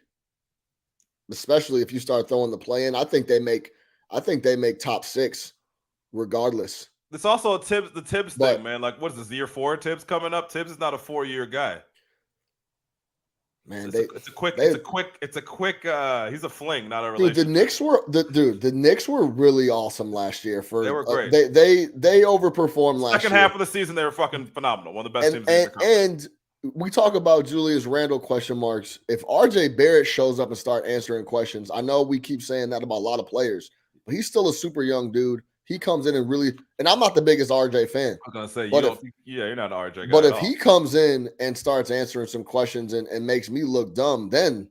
A: Especially if you start throwing the play in. I think they make top 6 regardless.
C: It's also the Tibbs thing, man. Like, what is this, year 4 Tibbs coming up? Tibbs is not a 4-year guy.
A: Man,
C: it's a quick. He's a fling, not a relationship.
A: Dude, the Knicks were really awesome last year.
C: They were great.
A: They overperformed last year.
C: Second half of the season, they were fucking phenomenal. One of the best teams.
A: And we talk about Julius Randle question marks. If RJ Barrett shows up and start answering questions, I know we keep saying that about a lot of players, but he's still a super young dude. He comes in and I'm not the biggest RJ fan.
C: I was gonna say, you're not an RJ guy.
A: But if he comes in and starts answering some questions and makes me look dumb, then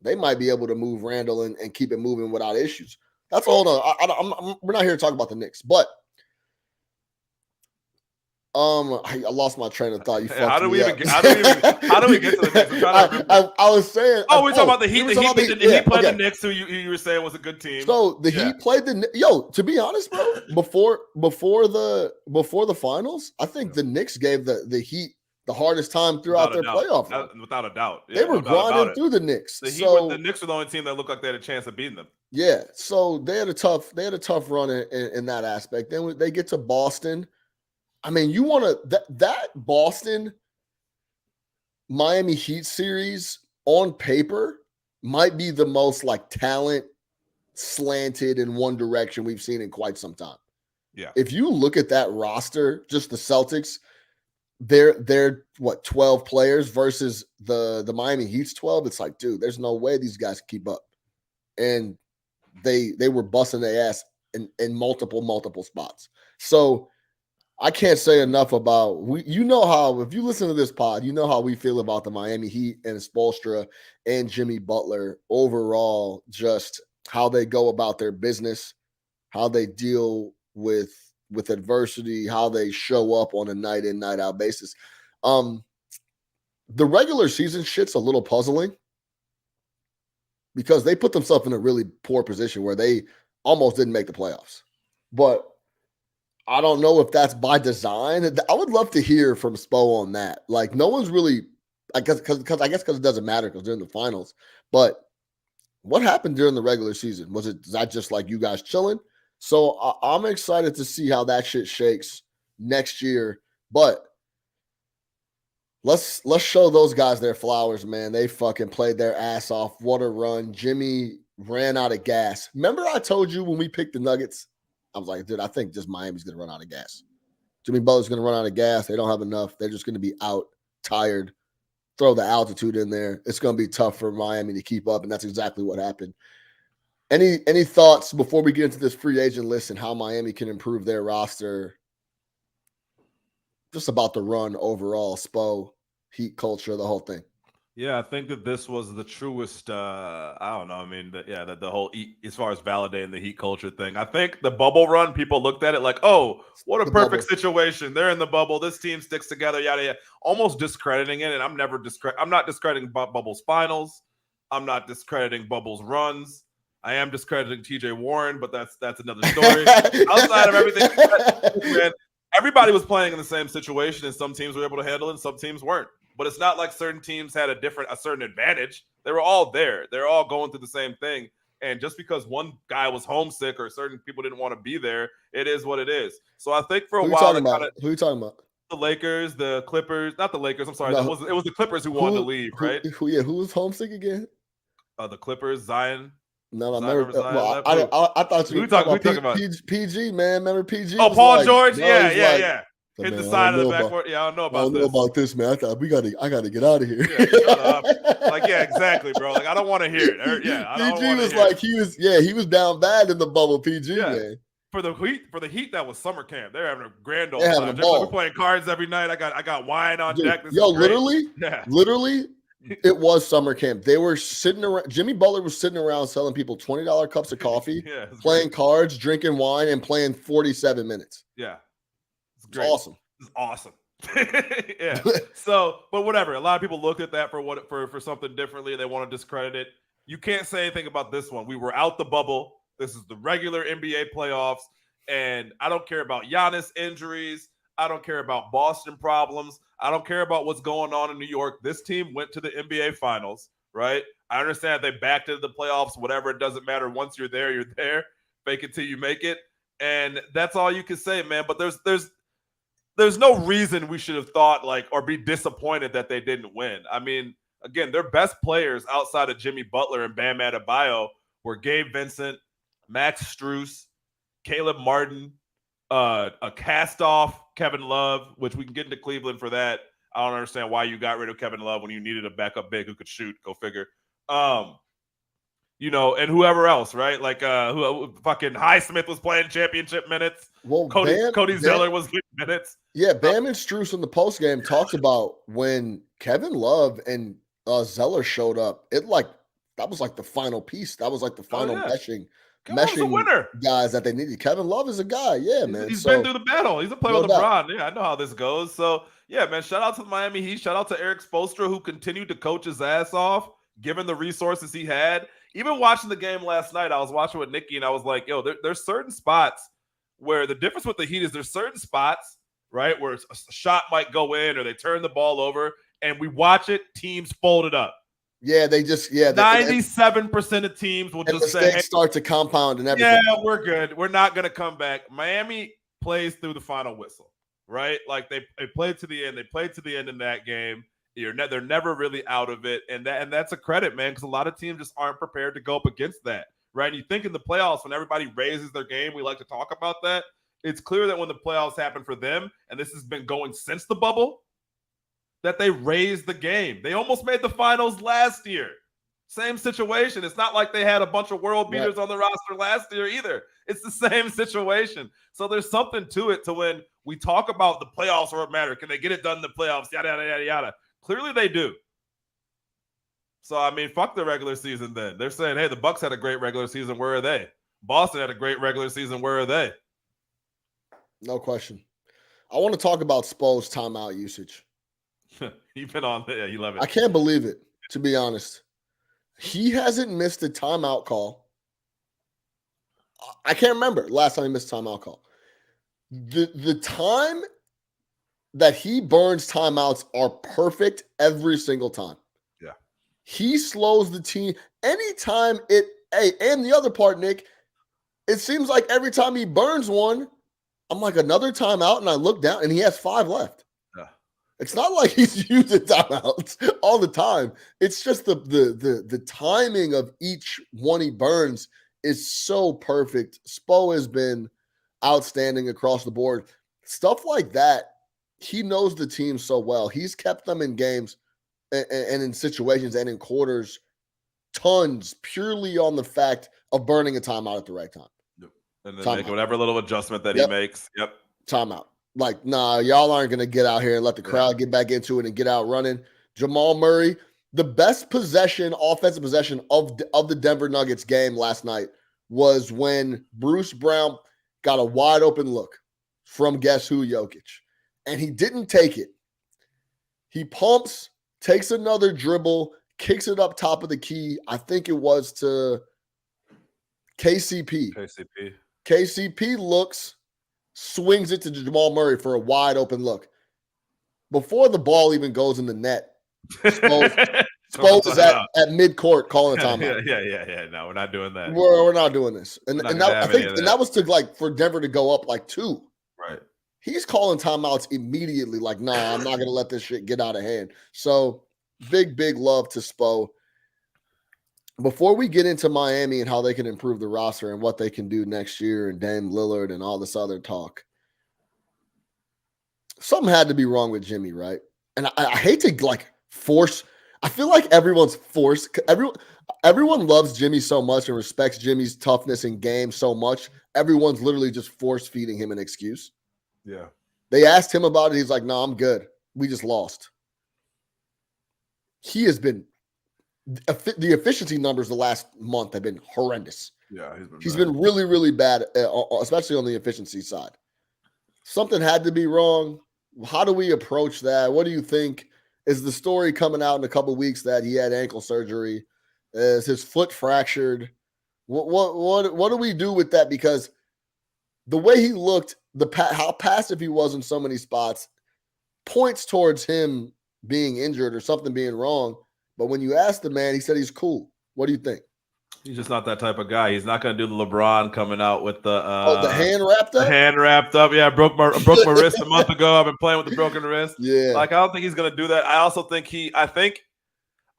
A: they might be able to move Randall and keep it moving without issues. That's all. We're not here to talk about the Knicks, but I lost my train of thought.
C: How do we get to the Knicks?
A: I was saying.
C: Oh, we're talking about the Heat. The Heat played the Knicks, who you were saying was a good team.
A: So the Heat played to be honest, bro, before the finals, I think the Knicks gave the Heat the hardest time throughout their playoff run.
C: Without a doubt.
A: They were grinding through the Knicks.
C: The Knicks were the only team that looked like they had a chance of beating them.
A: Yeah. So they had a tough run in that aspect. Then they get to Boston. I mean, you want to that Boston Miami Heat series on paper might be the most like talent slanted in one direction we've seen in quite some time.
C: Yeah.
A: If you look at that roster, just the Celtics, they're what, 12 players versus the Miami Heat's 12. It's like, dude, there's no way these guys can keep up. And they were busting their ass in multiple spots. So I can't say enough about how, if you listen to this pod, you know how we feel about the Miami Heat and Spoelstra and Jimmy Butler overall, just how they go about their business, how they deal with adversity, how they show up on a night in, night out basis. The regular season shit's a little puzzling because they put themselves in a really poor position where they almost didn't make the playoffs. But I don't know if that's by design. I would love to hear from Spo on that. Like, no one's really, because it doesn't matter because they're in the finals. But what happened during the regular season? Was that just like you guys chilling? So I'm excited to see how that shit shakes next year. But let's show those guys their flowers, man. They fucking played their ass off. What a run. Jimmy ran out of gas. Remember I told you when we picked the Nuggets? I was like, dude, I think just Miami's going to run out of gas. Jimmy Butler's going to run out of gas. They don't have enough. They're just going to be out, tired. Throw the altitude in there. It's going to be tough for Miami to keep up, and that's exactly what happened. Any thoughts before we get into this free agent list and how Miami can improve their roster? Just about the run overall, Spo, Heat culture, the whole thing.
C: Yeah, I think that this was the truest. I don't know. I mean, the whole as far as validating the Heat culture thing. I think the bubble run, people looked at it like, oh, what a perfect situation. They're in the bubble. This team sticks together. Yada yada. Almost discrediting it, and I'm not discrediting Bubble's finals. I'm not discrediting Bubble's runs. I am discrediting TJ Warren, but that's another story. Outside of everything, man, everybody was playing in the same situation, and some teams were able to handle it, and some teams weren't. But it's not like certain teams had a certain advantage. They were all there. They're all going through the same thing. And just because one guy was homesick or certain people didn't want to be there, it is what it is. So I think for a while,
A: who are you talking about?
C: The Lakers, the Clippers, not the Lakers. I'm sorry, it was the Clippers who wanted to leave, right?
A: Who was homesick again?
C: The Clippers, Zion.
A: No, I thought you were talking about PG, man. Remember PG?
C: Oh, Paul George? Yeah. Hit the side of the backboard. Yeah, I don't know about this.
A: I don't know about this, man. I thought I got to get out of here.
C: Yeah, shut up. Like, yeah, exactly, bro. Like, I don't want to hear it. Yeah,
A: PG was like he was down bad in the bubble. PG, man.
C: For the Heat, that was summer camp. They're having a grand old time. We're playing cards every night. I got wine on deck.
A: Literally, it was summer camp. They were sitting around. Jimmy Butler was sitting around selling people $20 cups of coffee, playing cards, drinking wine, and playing 47 minutes.
C: Yeah. It's
A: It's
C: great.
A: awesome.
C: It's awesome. Yeah. So, but whatever. A lot of people looked at that for something differently. They want to discredit it. You can't say anything about this one. We were out the bubble. This is the regular NBA playoffs, and I don't care about Giannis injuries. I don't care about Boston problems. I don't care about what's going on in New York. This team went to the NBA Finals, right? I understand they backed into the playoffs. Whatever, it doesn't matter. Once you're there, you're there. Fake it till you make it, and that's all you can say, man. But there's no reason we should have thought like or be disappointed that they didn't win. I mean, again, their best players outside of Jimmy Butler and Bam Adebayo were Gabe Vincent, Max Strus, Caleb Martin, a cast-off Kevin Love, which we can get into Cleveland for that. I don't understand why you got rid of Kevin Love when you needed a backup big who could shoot. Go figure. And whoever else, right? Like who fucking Highsmith was playing championship minutes.
A: Well,
C: Cody Zeller was getting minutes.
A: Yeah, Bam and Strus in the post game talks about when Kevin Love and Zeller showed up. That was like the final piece. That was like the final meshing guys that they needed. Kevin Love is a guy, man.
C: He's been through the battle. He's a player with LeBron. Yeah, I know how this goes. So yeah, man. Shout out to the Miami Heat. Shout out to Eric Spoelstra, who continued to coach his ass off, given the resources he had. Even watching the game last night, I was watching with Nikki, and I was like, yo, there's certain spots where the difference with the Heat is there's certain spots, right, where a shot might go in or they turn the ball over, and we watch it, teams fold it up.
A: Yeah,
C: 97% of teams will just say,
A: hey, start to compound and everything.
C: Yeah, we're good. We're not going to come back. Miami plays through the final whistle, right? Like they played to the end. They played to the end in that game. They're never really out of it, and that's a credit, man, because a lot of teams just aren't prepared to go up against that, right? And you think in the playoffs when everybody raises their game, we like to talk about that. It's clear that when the playoffs happen for them, and this has been going since the bubble, that they raised the game. They almost made the finals last year. Same situation. It's not like they had a bunch of world beaters on the roster last year either. It's the same situation. So there's something to it to when we talk about the playoffs where it matter. Can they get it done in the playoffs? Yada, yada, yada, yada. Clearly they do. So, I mean, fuck the regular season then. They're saying, hey, the Bucks had a great regular season. Where are they? Boston had a great regular season. Where are they?
A: No question. I want to talk about Spo's timeout usage.
C: You've been on there. Yeah, you love it.
A: I can't believe it, to be honest. He hasn't missed a timeout call. I can't remember last time he missed a timeout call. The time that he burns timeouts are perfect every single time.
C: Yeah.
A: He slows the team. Anytime and the other part, Nick, it seems like every time he burns one, I'm like, another timeout, and I look down, and he has 5 left.
C: Yeah.
A: It's not like he's using timeouts all the time. It's just the timing of each one he burns is so perfect. Spo has been outstanding across the board. Stuff like that, he knows the team so well. He's kept them in games and in situations and in quarters tons purely on the fact of burning a timeout at the right time.
C: Yep. And then make whatever little adjustment that he makes. Yep.
A: Timeout. Like, nah, y'all aren't going to get out here and let the crowd get back into it and get out running. Jamal Murray, the best offensive possession of the Denver Nuggets game last night was when Bruce Brown got a wide open look from guess who, Jokic. And he didn't take it. He pumps, takes another dribble, kicks it up top of the key. I think it was to KCP. KCP looks, swings it to Jamal Murray for a wide open look. Before the ball even goes in the net, Spo is at midcourt calling a timeout.
C: Yeah. No, we're not doing that.
A: We're not doing this. And that was to for Denver to go up 2.
C: Right.
A: He's calling timeouts immediately, like, nah, I'm not going to let this shit get out of hand. So big love to Spo. Before we get into Miami and how they can improve the roster and what they can do next year and Dame Lillard and all this other talk, something had to be wrong with Jimmy, right? And I hate to force. I feel like everyone's forced. Everyone loves Jimmy so much and respects Jimmy's toughness in game so much. Everyone's literally just force feeding him an excuse.
C: Yeah.
A: They asked him about it. He's like, no, I'm good. We just lost. He has been the efficiency numbers the last month have been horrendous.
C: Yeah,
A: he's been really, really bad, especially on the efficiency side. something had to be wrong. How do we approach that? What do you think? Is the story coming out in a couple weeks that he had ankle surgery? Is his foot fractured? What do we do with that? Because the way he looked, how passive he was in so many spots, points towards him being injured or something being wrong. But when you ask the man, he said he's cool. What do you think?
C: He's just not that type of guy. He's not going to do the LeBron coming out with the
A: hand wrapped up.
C: The hand wrapped up. Yeah, broke my wrist a month ago. I've been playing with the broken wrist.
A: Yeah,
C: like I don't think he's going to do that. I also think I think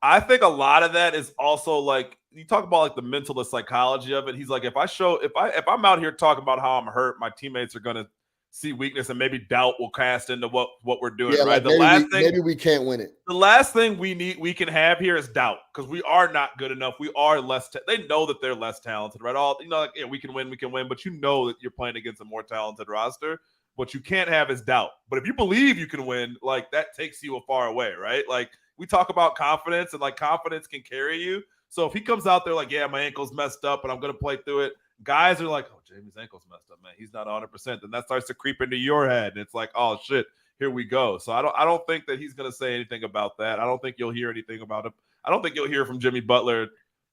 C: a lot of that is also like you talk about like the mental, the psychology of it. He's like, if I'm out here talking about how I'm hurt, my teammates are going to see weakness and maybe doubt will cast into what we're doing.
A: Yeah,
C: right.
A: Like maybe we can't win it.
C: The last thing we can have here is doubt because we are not good enough. We are less. They know that they're less talented, right? Like, yeah, we can win, but you know that you're playing against a more talented roster. What you can't have is doubt. But if you believe you can win, like that takes you a far away, right? Like we talk about confidence and like confidence can carry you. So if he comes out there like, yeah, my ankle's messed up, but I'm gonna play through it. Guys are like, oh, Jamie's ankle's messed up, man. He's not 100%. Then that starts to creep into your head, and it's like, oh shit, here we go. So I don't think that he's going to say anything about that. I don't think you'll hear anything about him. I don't think you'll hear from Jimmy Butler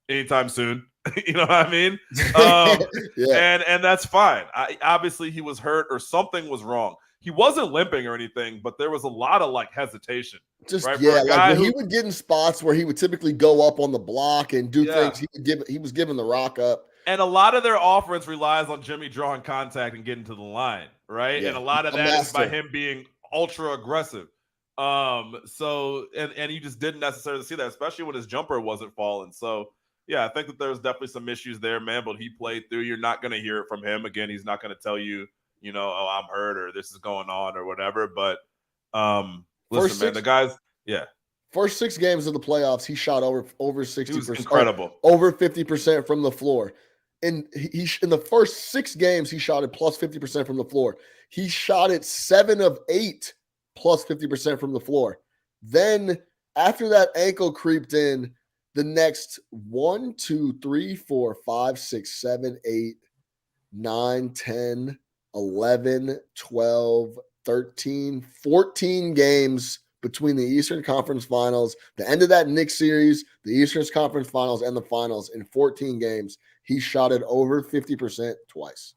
C: anytime soon. You know what I mean? Yeah. And that's fine. Obviously, he was hurt or something was wrong. He wasn't limping or anything, but there was a lot of like hesitation.
A: Just
C: right?
A: Yeah, like he would get in spots where he would typically go up on the block and do things. He was giving the rock up.
C: And a lot of their offense relies on Jimmy drawing contact and getting to the line, right? Yeah. And a lot of that is by him being ultra aggressive. So you just didn't necessarily see that, especially when his jumper wasn't falling. So yeah, I think that there's definitely some issues there, man. But he played through. You're not going to hear it from him again. He's not going to tell you, oh, I'm hurt or this is going on or whatever. But listen, man, the guys, yeah.
A: First 6 games of the playoffs, he shot over 60%.
C: Incredible.
A: Over 50% from the floor. And he in the first 6 games, he shot it plus 50% from the floor. He shot it 7 of 8 plus 50% from the floor. Then after that ankle creeped in, the next 1, 2, 3, 4, 5, 6, 7, 8, 9, 10, 11, 12, 13, 14 games between the Eastern Conference Finals, the end of that Knicks series, the Eastern Conference Finals, and the Finals in 14 games. He shot it over 50% twice.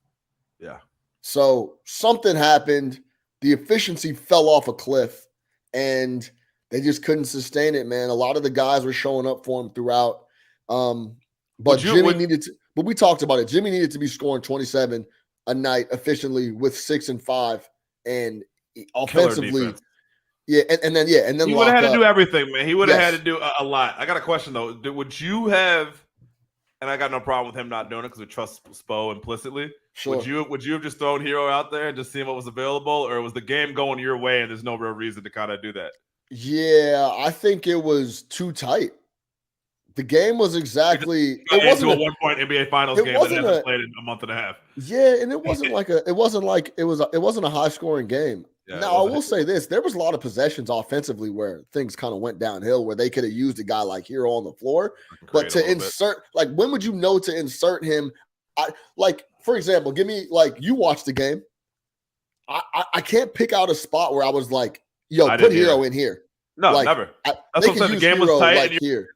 C: Yeah.
A: So something happened. The efficiency fell off a cliff, and they just couldn't sustain it, man. A lot of the guys were showing up for him throughout. But Jimmy needed to – but we talked about it. Jimmy needed to be scoring 27 a night efficiently with 6 and 5. And offensively – and then
C: he would have had to do everything, man. He would have had to do a lot. I got a question though. Would you have? And I got no problem with him not doing it because we trust Spo implicitly. Sure. Would you have just thrown Hero out there and just seen what was available, or was the game going your way and there's no real reason to kind of do that?
A: Yeah, I think it was too tight. The game was exactly it wasn't
C: a 1-point NBA Finals game that hasn't played in a month and a half.
A: Yeah, and it wasn't it wasn't a high scoring game. Yeah, now, I will say this. There was a lot of possessions offensively where things kind of went downhill where they could have used a guy like Hero on the floor. But to insert, like, when would you know to insert him? For example, give me, like, you watched the game. I can't pick out a spot where I was like, yo, put Hero in here.
C: No, like, never. That's what I'm saying. The game was tight.
A: Like here.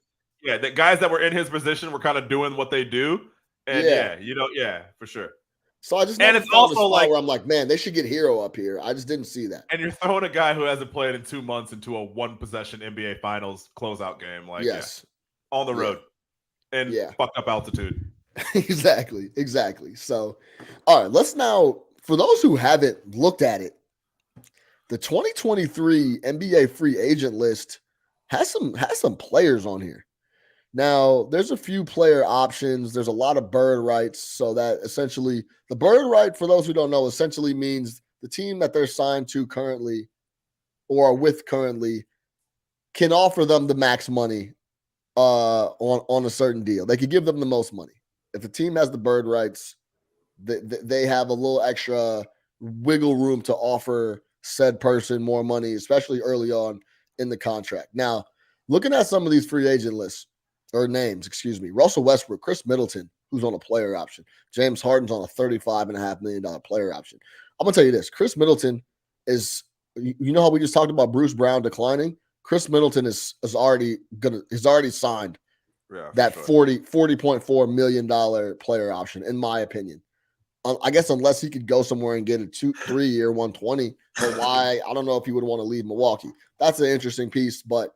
C: Yeah, the guys that were in his position were kind of doing what they do. And for sure.
A: So I just never found a spot where I'm like, man, they should get Hero up here. I just didn't see that.
C: And you're throwing a guy who hasn't played in 2 months into a 1-possession NBA Finals closeout game, like on the road and fucked up altitude.
A: Exactly. So, all right, let's now, for those who haven't looked at it, the 2023 NBA free agent list has some players on here. Now, there's a few player options. There's a lot of bird rights. So that essentially, the bird right, for those who don't know, essentially means the team that they're signed to currently or are with currently can offer them the max money on a certain deal. They could give them the most money. If a team has the bird rights, they have a little extra wiggle room to offer said person more money, especially early on in the contract. Now, looking at some of these free agent lists, or names, Russell Westbrook, Chris Middleton, who's on a player option. James Harden's on a $35.5 million player option. I'm gonna tell you this: Chris Middleton is. You know how we just talked about Bruce Brown declining? Chris Middleton is already signed that
C: sure.
A: $40.4 million player option, in my opinion. I guess unless he could go somewhere and get a 2-3 year 120, but why? I don't know if he would want to leave Milwaukee. That's an interesting piece, but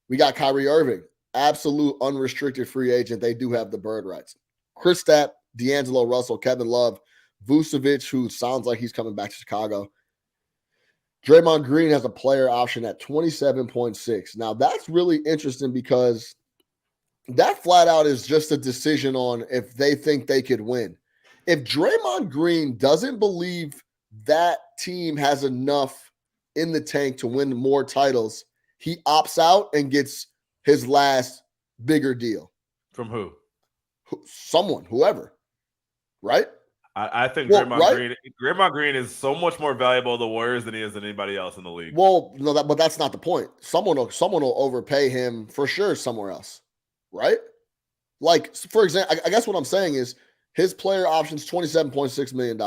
A: we got Kyrie Irving, absolute unrestricted free agent. They do have the bird rights. Kristaps, D'Angelo Russell, Kevin Love, Vucevic, who sounds like he's coming back to Chicago. Draymond Green has a player option at 27.6. Now, that's really interesting because that flat out is just a decision on if they think they could win. If Draymond Green doesn't believe that team has enough in the tank to win more titles, he opts out and gets his last bigger deal.
C: From who?
A: Someone, whoever, right?
C: I think Draymond Green is so much more valuable to the Warriors than he is than anybody else in the league.
A: Well, no, but that's not the point. Someone will overpay him for sure somewhere else, right? Like, for example, I guess what I'm saying is his player options $27.6 million.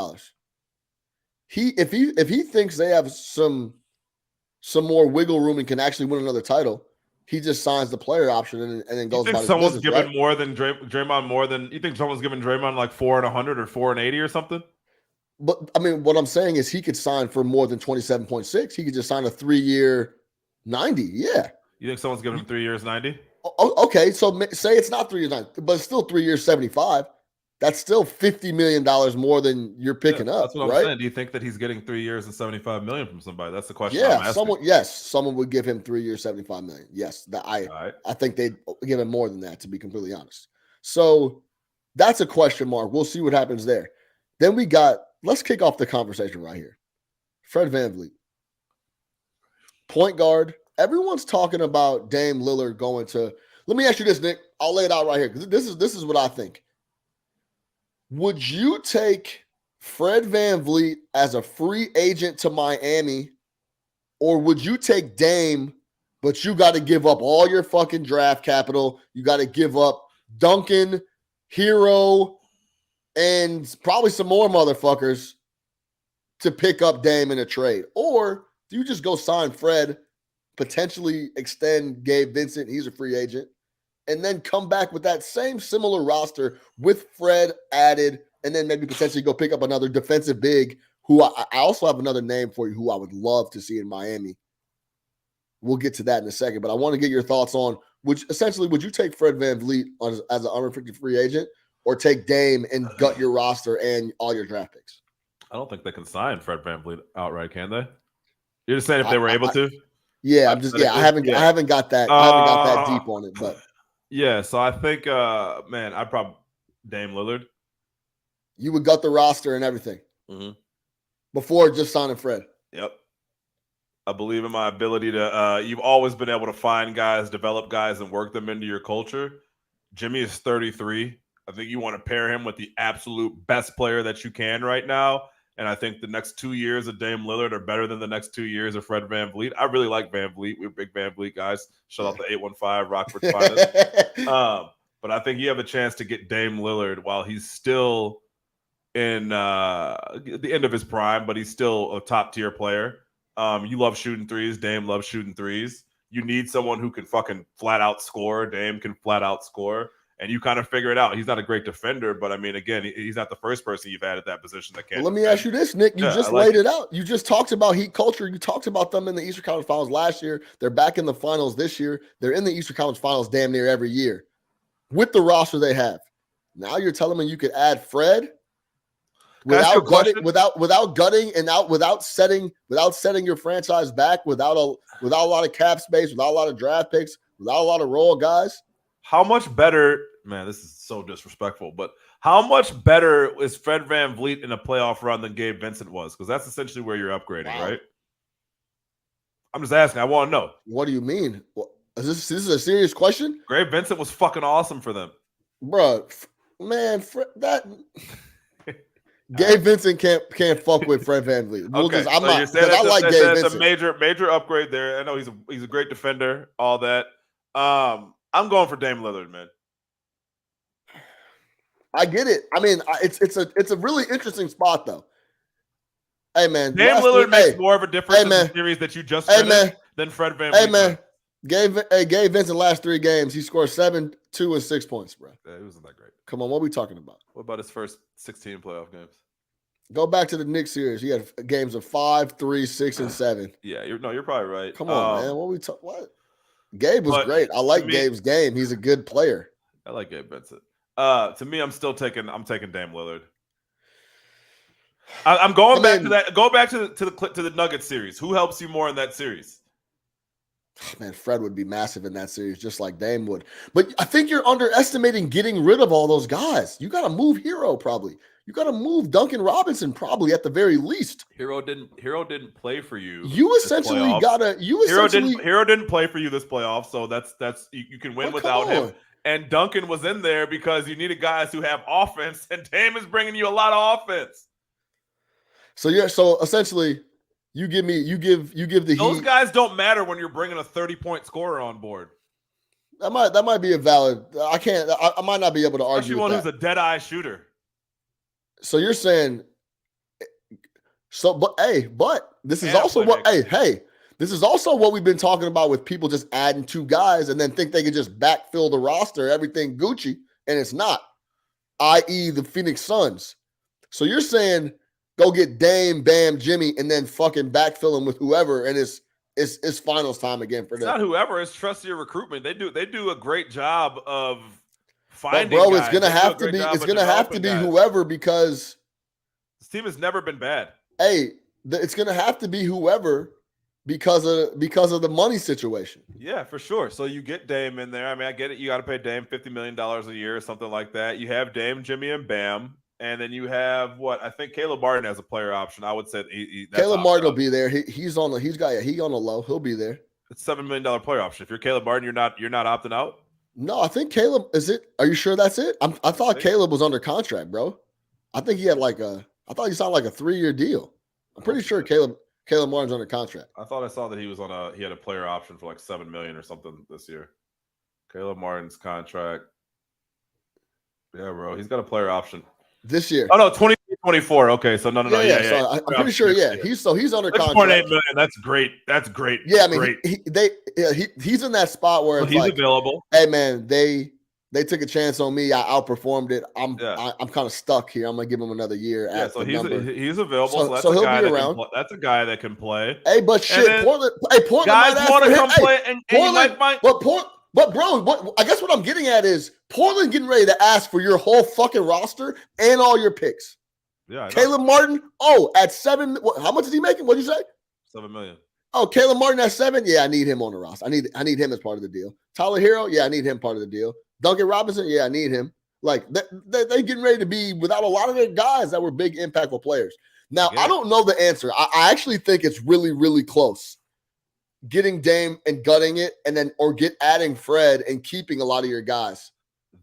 A: If he thinks they have some more wiggle room and can actually win another title, he just signs the player option and then goes.
C: You think someone's giving more than Draymond more than you think someone's giving Draymond like 4 and 100 or 4 and 80 or something?
A: But I mean, what I'm saying is he could sign for more than 27.6. He could just sign a 3-year 90. Yeah.
C: You think someone's giving him 3 years 90?
A: Okay, so say it's not 3 years 90, but it's still 3 years 75. That's still $50 million more than you're picking up.
C: That's what I'm saying. Do you think that he's getting 3 years and $75 million from somebody? That's the question.
A: Yeah, someone would give him 3 years, $75 million. Yes, I think they'd give him more than that, to be completely honest. So that's a question mark. We'll see what happens there. Then let's kick off the conversation right here. Fred VanVleet, point guard. Everyone's talking about Dame Lillard going to. Let me ask you this, Nick. I'll lay it out right here because this is what I think. Would you take Fred VanVleet as a free agent to Miami, or would you take Dame, but you got to give up all your fucking draft capital? You got to give up Duncan, Hero, and probably some more motherfuckers to pick up Dame in a trade? Or do you just go sign Fred, potentially extend Gabe Vincent, he's a free agent, and then come back with that same similar roster with Fred added, and then maybe potentially go pick up another defensive big who I also have another name for you who I would love to see in Miami. We'll get to that in a second, but I want to get your thoughts on, would you take Fred VanVleet as an unrestricted free agent or take Dame and gut your roster and all your draft picks?
C: I don't think they can sign Fred VanVleet outright, can they? You're just saying if they were able to?
A: Yeah, I haven't got that. I haven't got that deep on it, but
C: yeah. So I think, man, I'd probably Dame Lillard.
A: You would gut the roster and everything before just signing Fred.
C: Yep. I believe in my ability to. You've always been able to find guys, develop guys, and work them into your culture. Jimmy is 33. I think you want to pair him with the absolute best player that you can right now. And I think the next 2 years of Dame Lillard are better than the next 2 years of Fred VanVleet. I really like VanVleet. We're big VanVleet guys. Shout out to 815 Rockford's finest. But I think you have a chance to get Dame Lillard while he's still in the end of his prime, but he's still a top tier player. You love shooting threes. Dame loves shooting threes. You need someone who can fucking flat out score. Dame can flat out score. And you kind of figure it out. He's not a great defender, but I mean, again, he's not the first person you've had at that position that can.
A: Well, let me ask you this, Nick. You just laid it out. You just talked about Heat culture. You talked about them in the Eastern Conference Finals last year. They're back in the finals this year. They're in the Eastern Conference Finals damn near every year with the roster they have. Now you're telling me you could add Fred without gutting and without setting your franchise back, without a lot of cap space, without a lot of draft picks, without a lot of role guys.
C: How much better, man, this is so disrespectful, but how much better is Fred VanVleet in a playoff run than Gabe Vincent was? Because that's essentially where you're upgrading, right? I'm just asking. I want to know.
A: What do you mean? This is a serious question?
C: Gabe Vincent was fucking awesome for them.
A: Bro, man, Gabe Vincent can't fuck with Fred VanVleet.
C: Okay,
A: I like Gabe Vincent.
C: That's a major upgrade there. I know he's a great defender, all that. I'm going for Dame Lillard, man.
A: I get it. I mean, it's a really interesting spot though. Hey, man.
C: Dame Lillard makes more of a difference in the series that you just finished than Fred VanVleet.
A: Hey, man. Gabe Vincent last 3 games, he scored 7, 2, and 6 points, bro.
C: Yeah, it wasn't that great.
A: Come on, what are we talking about?
C: What about his first 16 playoff games?
A: Go back to the Knicks series. He had games of 5, 3, 6, and 7.
C: Yeah, you're probably right.
A: Come on, man. What? Gabe was great. I like Gabe's game. He's a good player.
C: I like Gabe Vincent. To me, I'm taking Dame Lillard. I'm going back to that. Go back to the Nuggets series. Who helps you more in that series?
A: Man, Fred would be massive in that series, just like Dame would. But I think you're underestimating getting rid of all those guys. You got to move Hero probably. You got to move Duncan Robinson probably at the very least.
C: Hero didn't play for you.
A: You essentially
C: Hero didn't play for you this playoff, so that's you can win without him. And Duncan was in there because you needed guys who have offense, and Dame is bringing you a lot of offense.
A: So essentially, you give the
C: those
A: Heat.
C: Guys don't matter when you're bringing a 30-point scorer on board.
A: That might be a valid. I might not be able to argue.
C: Especially one who's a dead-eye shooter.
A: So you're saying, but this is also what this is also what we've been talking about with people just adding 2 guys and then think they can just backfill the roster, everything Gucci, and it's not, i.e. the Phoenix Suns. So you're saying go get Dame, Bam, Jimmy, and then fucking backfill them with whoever, and it's finals time again for them.
C: It's not whoever, it's trust your recruitment. They do a great job of finding
A: but bro,
C: guys.
A: It's gonna have to be whoever, because
C: this team has never been bad.
A: It's gonna have to be whoever because of the money situation.
C: Yeah, for sure. So you get Dame in there. I mean, I get it. You got to pay Dame $50 million a year or something like that. You have Dame, Jimmy, and Bam. And then you have I think Caleb Martin has a player option. I would say
A: Caleb Martin will be there. He's on the low. He'll be there.
C: It's $7 million player option. If you're Caleb Martin, you're not opting out.
A: No, I think Caleb is it. Are you sure that's it? I thought Caleb was under contract, bro. I think he had I thought he signed like a 3-year deal. I'm pretty sure Caleb Martin's under contract.
C: I thought I saw that he had a player option for like $7 million or something this year. Caleb Martin's contract. Yeah, bro, he's got a player option
A: this year.
C: Oh no, 2024. Okay, so no.
A: Yeah. So I'm pretty sure. Yeah, he's under contract.
C: $6.8 million. That's great. That's great.
A: Yeah, I mean, he's in that spot where
C: he's available.
A: Hey man, they took a chance on me. I outperformed it. I'm kind of stuck here. I'm gonna give him another year.
C: Yeah, so he's available.
A: So he'll be around.
C: That's a guy that can play.
A: Hey, but shit, Portland. Hey, Portland
C: guys want to come play, and
A: Portland.
C: But
A: But bro, I guess what I'm getting at is Portland getting ready to ask for your whole fucking roster and all your picks.
C: Yeah,
A: Caleb Martin. At 7. How much is he making? What'd you say?
C: $7 million.
A: Oh, Caleb Martin at 7. Yeah, I need him on the roster. I need him as part of the deal. Tyler Hero. Yeah, I need him part of the deal. Duncan Robinson. Yeah, I need him. Like they getting ready to be without a lot of their guys that were big, impactful players. Now I don't know the answer. I actually think it's really, really close. Getting Dame and gutting it, and then adding Fred and keeping a lot of your guys.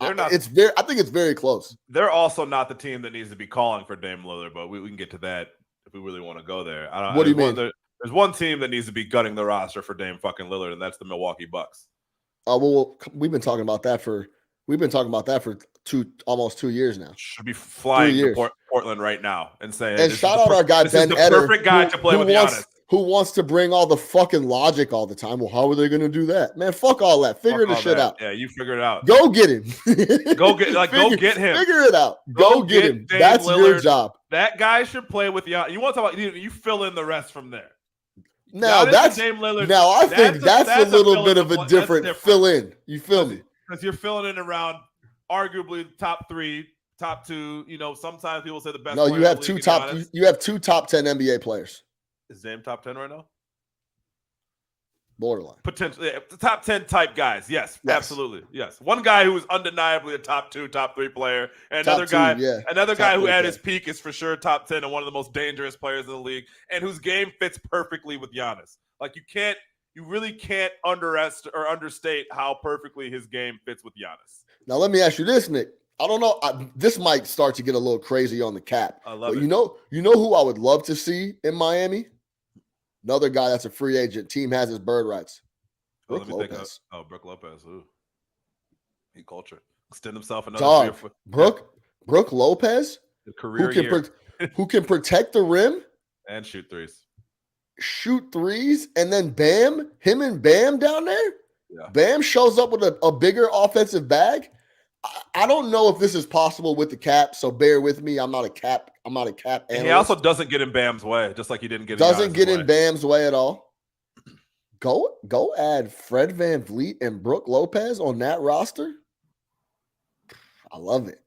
A: I think it's very close.
C: They're also not the team that needs to be calling for Dame Lillard, but we can get to that if we really want to go there.
A: What do you mean?
C: There's one team that needs to be gutting the roster for Dame fucking Lillard, and that's the Milwaukee Bucks.
A: Well, we've been talking about that for almost 2 years now.
C: Should be flying to Portland right now and saying,
A: and shout out our guy Ben Eder,
C: perfect guy to play with Giannis.
A: Who wants to bring all the fucking logic all the time? Well, how are they going to do that? Man, fuck all that. Figure the shit out.
C: Yeah, you figure it out.
A: Go get him.
C: Go get him.
A: Figure it out. Go get him.
C: Dame
A: That's
C: Lillard.
A: your job.
C: That guy should play with Giannis. You want to talk about you fill in the rest from there.
A: Now that's
C: Dame Lillard.
A: Now I think that's a little bit of a different fill in. You feel me?
C: Because you're filling in around arguably top 3, top 2. Sometimes people say the best.
A: No, you have two top 10 NBA players.
C: Is Dame top 10 right now?
A: Borderline.
C: Potentially top 10 type guys. Yes, absolutely. Yes. One guy who is undeniably a top 2, top 3 player. And another guy who at his peak is for sure top 10 and one of the most dangerous players in the league and whose game fits perfectly with Giannis. Like you really can't underestimate or understate how perfectly his game fits with Giannis.
A: Now let me ask you this, Nick. I don't know. This might start to get a little crazy on the cap.
C: I love it.
A: You know who I would love to see in Miami? Another guy that's a free agent. Team has his bird rights. Brook Lopez.
C: Brook Lopez. Ooh. He culture. Extend himself another 3 or 4.
A: Brook Lopez?
C: Career
A: who can protect the rim
C: And shoot threes.
A: Shoot threes, and then Bam, him and Bam down there.
C: Yeah.
A: Bam shows up with a bigger offensive bag. I don't know if this is possible with the cap, so bear with me. I'm not a cap analyst.
C: And he also doesn't get in Bam's way, just like he didn't get
A: doesn't get in
C: way.
A: Bam's way at all. Go add Fred VanVleet and Brook Lopez on that roster. I love it.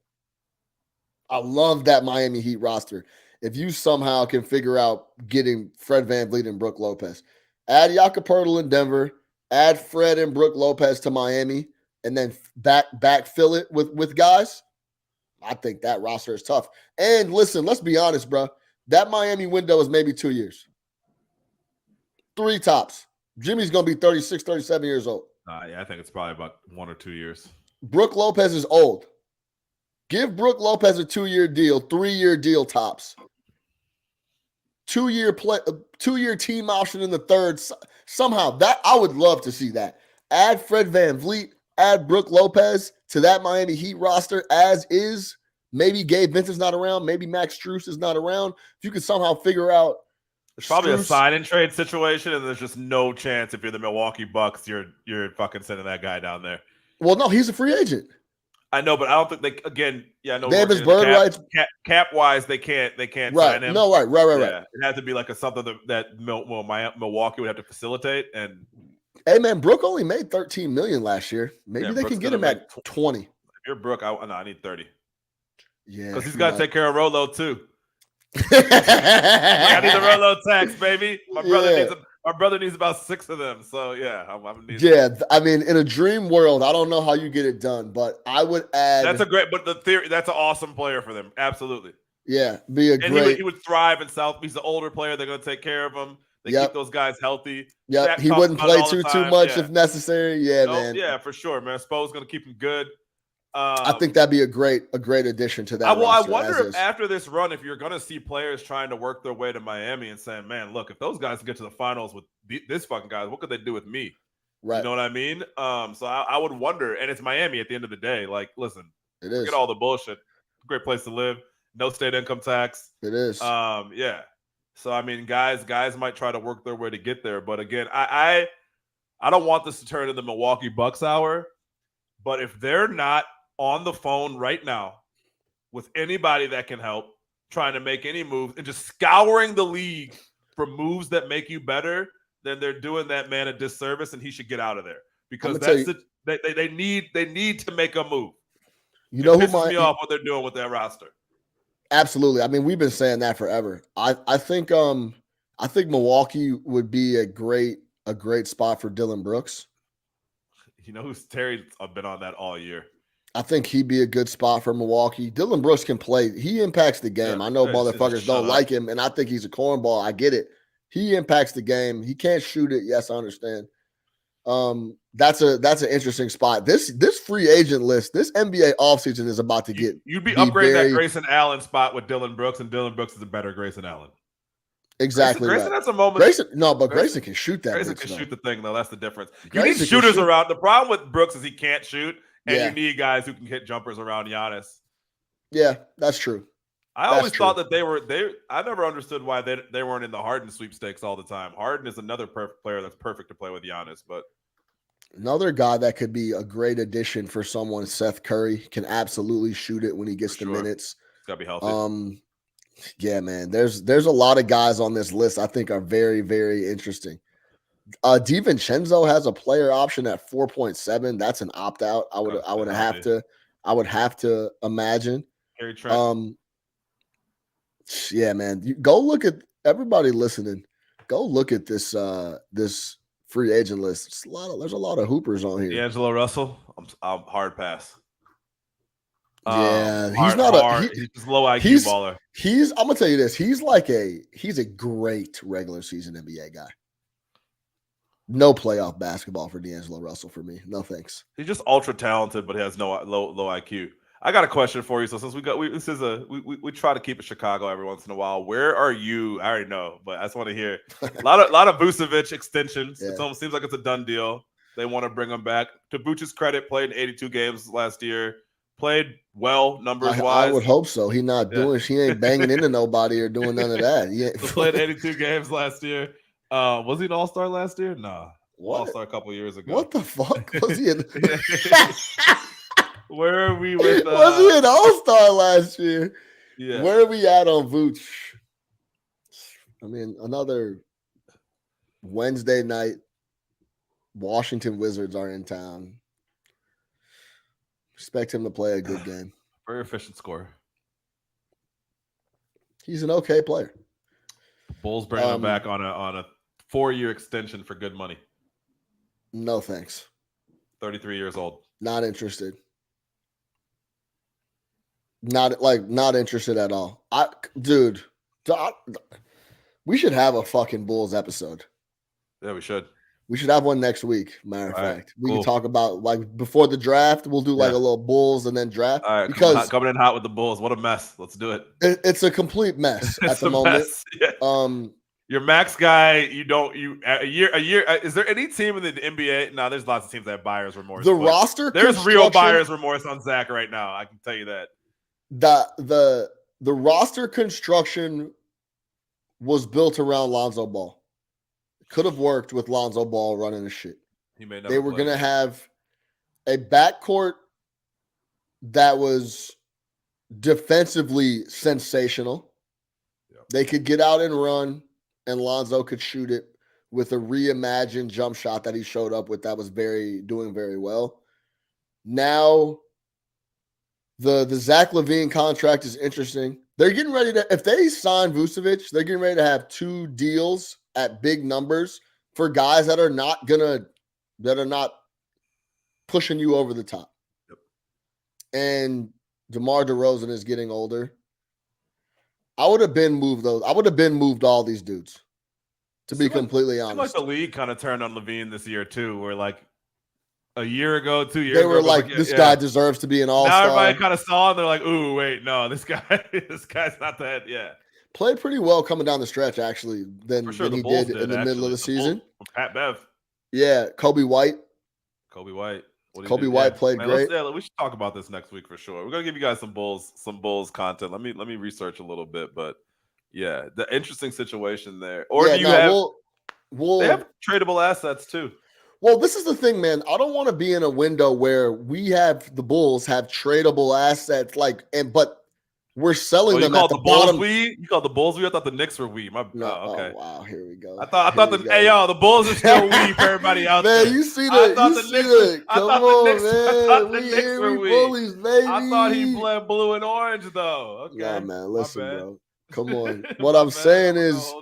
A: I love that Miami Heat roster. If you somehow can figure out getting Fred VanVleet and Brook Lopez, add Jakob Poeltl in Denver, add Fred and Brook Lopez to Miami, and then backfill it with guys, I think that roster is tough. And listen, let's be honest, bro. That Miami window is maybe 2 years. 3 tops. Jimmy's going to be 36, 37 years old.
C: Yeah, I think it's probably about 1 or 2 years.
A: Brook Lopez is old. Give Brook Lopez a 2-year deal, 3-year deal tops. 2-year team option in the third. Somehow, that I would love to see that. Add Fred VanVleet, add Brook Lopez to that Miami Heat roster as is. Maybe Gabe Vincent's not around. Maybe Max Strus is not around. If you could somehow figure out.
C: It's probably a sign and trade situation, and there's just no chance if you're the Milwaukee Bucks, you're fucking sending that guy down there.
A: Well, no, he's a free agent.
C: I know, but I don't think they. Again, yeah, no.
A: They have his bird rights.
C: Cap wise, they can't
A: right.
C: sign him.
A: No, right.
C: It had to be like something that Milwaukee would have to facilitate. And
A: hey, man, Brook only made $13 million last year. Maybe they
C: Brook's
A: can get him at 20.
C: If you're Brook, I need 30.
A: Yeah,
C: because he's got to take care of Rolo too. I need the Rolo tax, baby. My brother needs about 6 of them. So yeah,
A: I mean, in a dream world, I don't know how you get it done, but I would add.
C: That's an awesome player for them. Absolutely.
A: Yeah, he
C: would thrive in South. He's an older player. They're going to take care of him. They keep those guys healthy.
A: Yeah, he wouldn't play too much if necessary. Yeah, man.
C: Yeah, for sure, man. Spo's going to keep him good.
A: I think that'd be a great addition to that.
C: I wonder if after this run, if you're going to see players trying to work their way to Miami and saying, "Man, look, if those guys get to the finals with this fucking guy, what could they do with me?"
A: Right.
C: You know what I mean? So I would wonder. And it's Miami at the end of the day. Like, listen,
A: forget
C: all the bullshit. Great place to live. No state income tax.
A: It is.
C: Yeah. So I mean, guys might try to work their way to get there, but again, I don't want this to turn into Milwaukee Bucks hour. But if they're not on the phone right now with anybody that can help, trying to make any moves and just scouring the league for moves that make you better, then they're doing that man a disservice, and he should get out of there because they need to make a move.
A: You know who
C: pisses me off what they're doing with that roster.
A: Absolutely. I mean, we've been saying that forever. I think Milwaukee would be a great spot for Dillon Brooks.
C: You know who's Terry's been on that all year.
A: I think he'd be a good spot for Milwaukee. Dillon Brooks can play. He impacts the game. I know motherfuckers don't like him, and I think he's a cornball. I get it. He impacts the game. He can't shoot it. Yes, I understand. That's an interesting spot. This free agent list, this NBA offseason is about to get.
C: You'd be upgrading that Grayson Allen spot with Dillon Brooks, and Dillon Brooks is a better Grayson Allen.
A: Exactly.
C: Grayson has a moment.
A: Grayson can shoot that.
C: Grayson can shoot the thing, though. That's the difference. You need shooters around. The problem with Brooks is he can't shoot. And you need guys who can hit jumpers around Giannis.
A: Yeah, that's true.
C: I always thought that I never understood why they weren't in the Harden sweepstakes all the time. Harden is another player that's perfect to play with Giannis, but
A: another guy that could be a great addition for someone, Seth Curry, can absolutely shoot it when he gets the minutes.
C: He's gotta be healthy.
A: Yeah, man. There's a lot of guys on this list I think are very, very interesting. DiVincenzo has a player option at 4.7. That's an opt out. I would have to imagine.
C: Harry Trent.
A: Yeah, man. Go look at everybody listening. Go look at this this free agent list. There's a lot of hoopers on here.
C: D'Angelo Russell. I'm hard pass.
A: Yeah,
C: he's just low IQ baller.
A: I'm gonna tell you this. He's a great regular season NBA guy. No playoff basketball for D'Angelo Russell for me. No thanks.
C: He's just ultra talented, but he has no low IQ. I got a question for you. So since we try to keep it Chicago every once in a while. Where are you? I already know, but I just want to hear a lot of Vucevic extensions. Yeah. It almost seems like it's a done deal. They want to bring him back. To Vucevic's credit, played in 82 games last year. played well numbers
A: I
C: wise.
A: would hope so. He ain't banging into nobody or doing none of that. Yeah,
C: So played 82 games last year. Was he an All-Star last year? Nah.
A: What?
C: All-Star a couple years ago.
A: What the fuck was he?
C: Where are we with?
A: Was he an All-Star last year?
C: Yeah.
A: Where are we at on Vooch? I mean, another Wednesday night. Washington Wizards are in town. Expect him to play a good game.
C: Very efficient scorer.
A: He's an okay player.
C: Bulls bringing him back on a 4-year extension for good money.
A: No thanks.
C: 33 years old.
A: Not interested. Not interested at all. Dude, we should have a fucking Bulls episode.
C: Yeah, we should.
A: We should have one next week. Matter of fact, we
C: cool.
A: can talk about like before the draft. We'll do like a little Bulls and then draft.
C: All right,
A: because
C: coming in hot with the Bulls. What a mess. Let's do it.
A: It's a complete mess at the moment.
C: Yeah. Your max guy, a year. Is there any team in the NBA? No, there's lots of teams that have buyer's remorse.
A: The roster,
C: there's real buyer's remorse on Zach right now. I can tell you that.
A: The roster construction was built around Lonzo Ball. Could have worked with Lonzo Ball running the shit. They were going to have a backcourt that was defensively sensational. Yep. They could get out and run, and Lonzo could shoot it with a reimagined jump shot that he showed up with that was doing very well. Now, the Zach LaVine contract is interesting. They're getting ready to, if they sign Vucevic, they're getting ready to have 2 deals at big numbers for guys that are not pushing you over the top. Yep. And DeMar DeRozan is getting older. I would have been moved all these dudes, to be completely honest.
C: Like the league kind of turned on LaVine this year too, where like a year ago, 2 years
A: ago, they were like, this guy deserves to be an all-star.
C: Now everybody kind of saw, and they're like, ooh, wait, no, this guy's not that. Yeah.
A: Played pretty well coming down the stretch, actually, than he did in the middle of the season.
C: Pat Bev.
A: Yeah, Kobe White.
C: Kobe White
A: played great.
C: We should talk about this next week for sure. We're gonna give you guys some Bulls content. Let me research a little bit, but yeah, the interesting situation there. Or do you have? They have tradable assets too.
A: Well, this is the thing, man. I don't want to be in a window where the Bulls have tradable assets, but we're selling them at the bottom.
C: You called the Bulls we? I thought the Knicks were we. Okay.
A: Oh, wow, here we go.
C: I thought the Bulls are still we for everybody out there.
A: Man, you see that? Come on, man. We here, we bullies, baby.
C: I thought he bled blue and orange though. Okay.
A: Nah, man, listen, bro. Come on. What I'm saying is,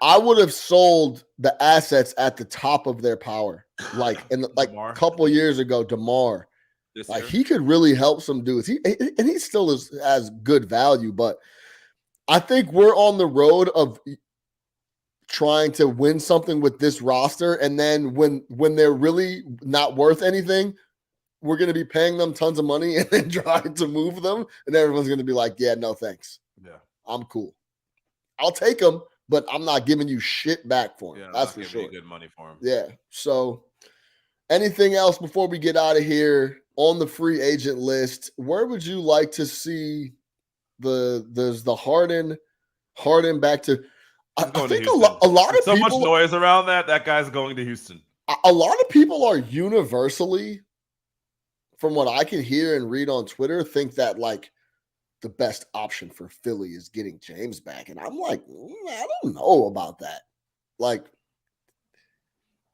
A: I would have sold the assets at the top of their power, like a couple years ago. DeMar. He could really help some dudes. He still has good value, but I think we're on the road of trying to win something with this roster, and then when they're really not worth anything, we're going to be paying them tons of money and then trying to move them, and everyone's going to be like, "Yeah, no thanks.
C: Yeah,
A: I'm cool. I'll take them, but I'm not giving you shit back for them. That's for sure.
C: Good money for them.
A: Yeah. So, anything else before we get out of here? On the free agent list, where would you like to see the Harden back to? I think a lot of
C: so
A: people,
C: much noise around that guy's going to Houston.
A: A lot of people are universally, from what I can hear and read on Twitter, think that like the best option for Philly is getting James back, and I'm like, I don't know about that. Like,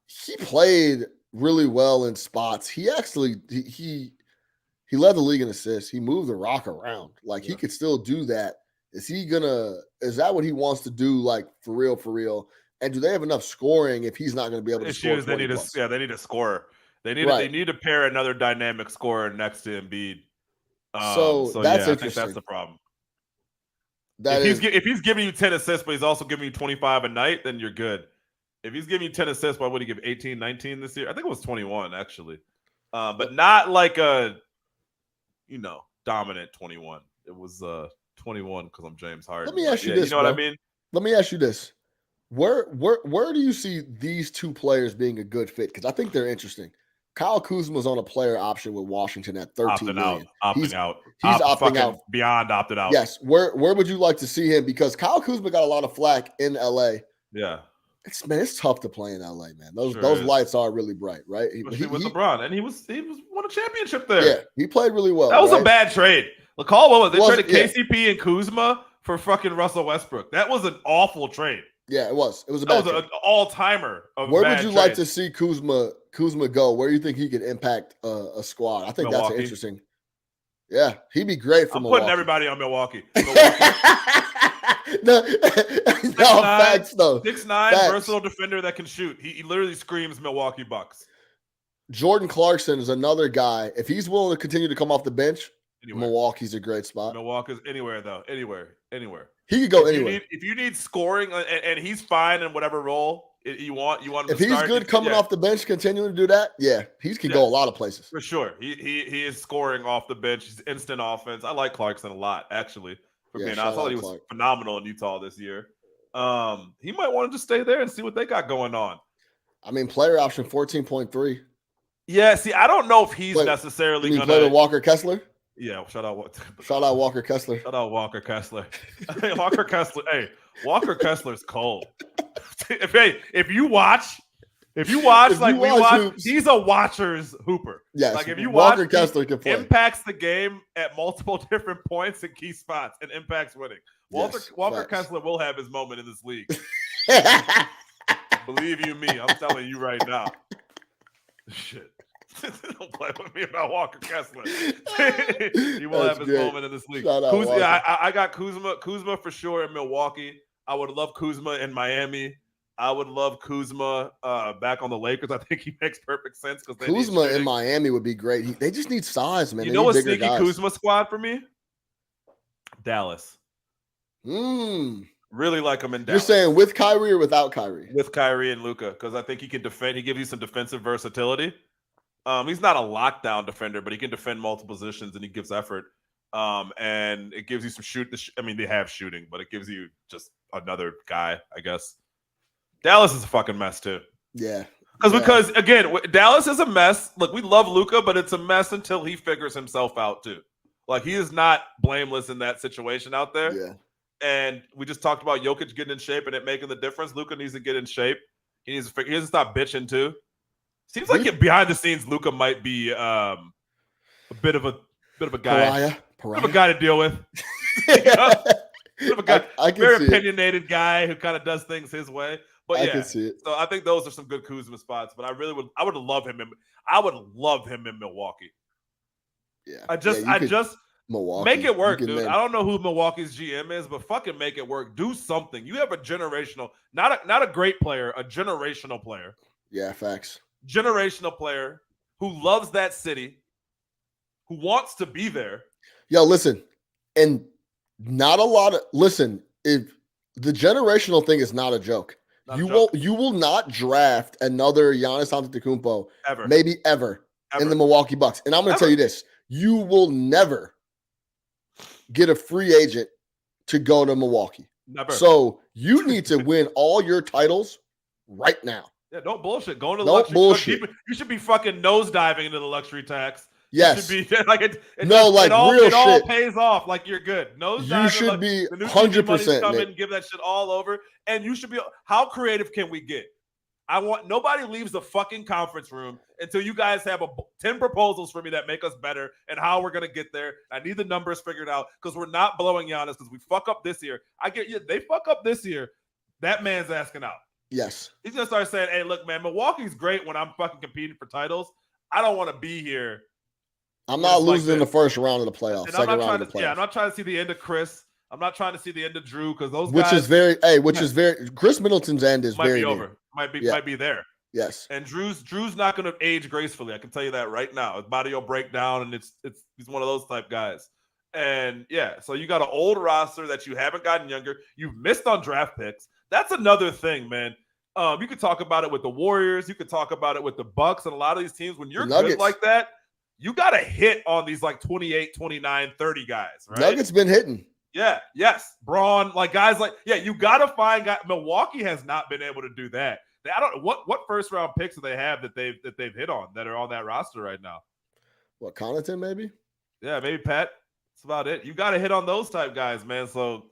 A: he played really well in spots. He actually he led the league in assists. He moved the rock around. Like, he could still do that. Is that what he wants to do, like, for real? And do they have enough scoring if he's not going to be able to score?
C: They need a scorer. They need to pair another dynamic scorer next to Embiid.
A: So that's interesting.
C: I think that's the problem. If he's giving you 10 assists, but he's also giving you 25 a night, then you're good. If he's giving you 10 assists, why would he give 18, 19 this year? I think it was 21, actually. But not like a, dominant 21. It was 21 because I'm James Harden.
A: Let me ask you this,
C: what I mean?
A: Let me ask you this. Where do you see these two players being a good fit? Because I think they're interesting. Kyle Kuzma's on a player option with Washington at $13 million.
C: Opting out.
A: He's opting out.
C: Beyond opted out.
A: Yes. Where would you like to see him? Because Kyle Kuzma got a lot of flack in LA.
C: Yeah.
A: It's tough to play in LA, man. Those lights are really bright, right?
C: Especially with LeBron, and he won a championship there.
A: Yeah, he played really well.
C: That was a bad trade. Recall what was it? They traded
A: yeah.
C: KCP and Kuzma for fucking Russell Westbrook. That was an awful trade.
A: Yeah, it was. It was a
C: bad
A: trade.
C: An all-timer.
A: Where would you like to see Kuzma go? Where do you think he could impact a squad? I think Milwaukee. That's interesting. Yeah, he'd be great for Milwaukee.
C: Putting everybody on Milwaukee.
A: No, facts though.
C: 6'9", versatile defender that can shoot. He literally screams Milwaukee Bucks.
A: Jordan Clarkson is another guy. If he's willing to continue to come off the bench, Milwaukee's a great spot.
C: Milwaukee's anywhere though. Anywhere.
A: He could go anywhere.
C: If you need scoring, and he's fine in whatever role you want him
A: if
C: to
A: he's
C: start,
A: good coming off the bench, continuing to do that, he can go a lot of places.
C: For sure. He is scoring off the bench. He's instant offense. I like Clarkson a lot, actually. I thought he was phenomenal in Utah this year. He might want to just stay there and see what they got going on.
A: I mean, player option 14.3.
C: Yeah, see, I don't know if he's necessarily going to
A: play with Walker Kessler.
C: Yeah, shout out
A: Walker Kessler.
C: Shout out Walker Kessler. Walker Kessler. Hey, Walker Kessler's cold. If you watch, he's a watcher's hooper.
A: Yes.
C: Like if you
A: Walker
C: watch,
A: Kessler can play.
C: Impacts the game at multiple different points and key spots and impacts winning. Walker Kessler will have his moment in this league. Believe you me, I'm telling you right now. Shit. Don't play with me about Walker Kessler. He will have his moment in this league. I got Kuzma for sure in Milwaukee. I would love Kuzma in Miami. I would love Kuzma back on the Lakers. I think he makes perfect sense because
A: Kuzma in Miami would be great. They just need size, man.
C: You know what sneaky guys. Kuzma squad for me? Dallas. Really like him in Dallas.
A: You're saying with Kyrie or without Kyrie?
C: With Kyrie and Luka, because I think he can defend. He gives you some defensive versatility. He's not a lockdown defender, but he can defend multiple positions and he gives effort. And it gives you some they have shooting, but it gives you just another guy, I guess. Dallas is a fucking mess too.
A: Yeah.
C: Because again, Dallas is a mess. Look, we love Luka, but it's a mess until he figures himself out too. Like he is not blameless in that situation out there.
A: Yeah.
C: And we just talked about Jokic getting in shape and it making the difference. Luka needs to get in shape. He needs to stop bitching too. Seems like behind the scenes, Luka might be a bit of a guy,
A: Pariah.
C: Bit of a guy to deal with. Bit of a guy, very opinionated guy who kind of does things his way. But
A: I can see it.
C: So I think those are some good Kuzma spots. But I would love him in Milwaukee.
A: Yeah. Milwaukee.
C: Make it work, dude. I don't know who Milwaukee's GM is, but fucking make it work. Do something. You have a generational, not a great player, a generational player.
A: Yeah, facts.
C: Generational player who loves that city, who wants to be there.
A: Yo, listen, and not a lot of if the generational thing is not a joke. You will not draft another Giannis Antetokounmpo ever in the Milwaukee Bucks. And I'm going to tell you this, you will never get a free agent to go to Milwaukee.
C: Never.
A: So you need to win all your titles right now.
C: Yeah, don't bullshit. Going to the luxury
A: bullshit.
C: You should be fucking nosediving into the luxury tax.
A: Yes.
C: You should be like it all pays off. Like you're good. Nosediving.
A: You should be 100%.
C: Come in and give that shit all over. And you should be. How creative can we get? Nobody leaves the fucking conference room until you guys have 10 proposals for me that make us better and how we're gonna get there. I need the numbers figured out because we're not blowing Giannis because we fuck up this year. I get you. They fuck up this year. That man's asking out.
A: Yes.
C: He's going to start saying, hey, look, man, Milwaukee's great when I'm fucking competing for titles. I don't want to be here.
A: I'm not losing in the first round of the playoffs.
C: I'm not trying to see the end of Chris. I'm not trying to see the end of Drew because those
A: guys. Which is very Chris Middleton's end is
C: might
A: very
C: be over. Might be there.
A: Yes.
C: And Drew's not going to age gracefully. I can tell you that right now. His body will break down, and he's one of those type guys. And yeah, so you got an old roster that you haven't gotten younger. You've missed on draft picks. That's another thing, man. You could talk about it with the Warriors. You could talk about it with the Bucks and a lot of these teams. When you're good like that, you got to hit on these like 28, 29, 30 guys, right?
A: Nuggets been hitting.
C: Yeah, yes. Braun, like guys like, you got to find guys. Milwaukee has not been able to do that. I don't what first round picks do they have that they've hit on that are on that roster right now?
A: What, Connaughton maybe?
C: Yeah, maybe Pat. That's about it. You got to hit on those type guys, man. So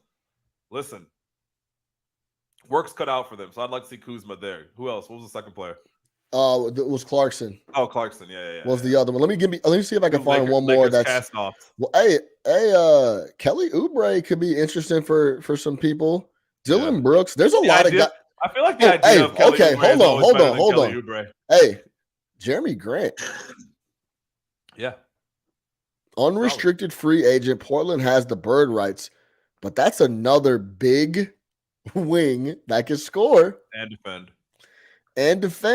C: listen, work's cut out for them. So I'd like to see Kuzma there. Who else? What was the second player?
A: It was Clarkson.
C: Oh, Clarkson. Yeah.
A: Was the other one? Let me see if I can find one more. That's
C: cast off.
A: Well, hey, Kelly Oubre could be interesting for some people. Dylan Brooks. There's a lot of guys.
C: I feel like the idea of Kelly Oubre
A: hold on.
C: Oubre.
A: Hey, Jeremy Grant.
C: Yeah.
A: Unrestricted free agent. Portland has the bird rights, but that's another big wing that can score
C: and defend.
A: There's a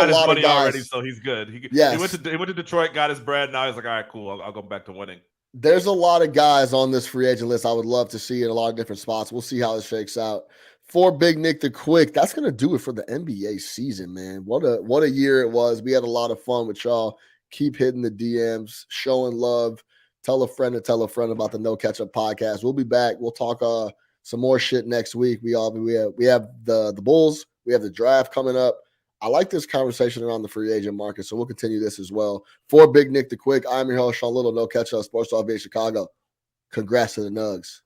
A: lot of guys
C: already, so he's good. He went to Detroit, got his bread. Now he's like, all right, cool. I'll go back to winning.
A: There's a lot of guys on this free agent list I would love to see in a lot of different spots. We'll see how it shakes out. For Big Nick the Quick, that's going to do it for the NBA season, man. What a year it was. We had a lot of fun with y'all. Keep hitting the DMs, showing love. Tell a friend about the No Catch Up podcast. We'll be back. We'll talk some more shit next week. We have the Bulls. We have the draft coming up. I like this conversation around the free agent market, so we'll continue this as well. For Big Nick the Quick, I'm your host, Sean Little, No Catch Up Sports Talk via Chicago. Congrats to the Nugs.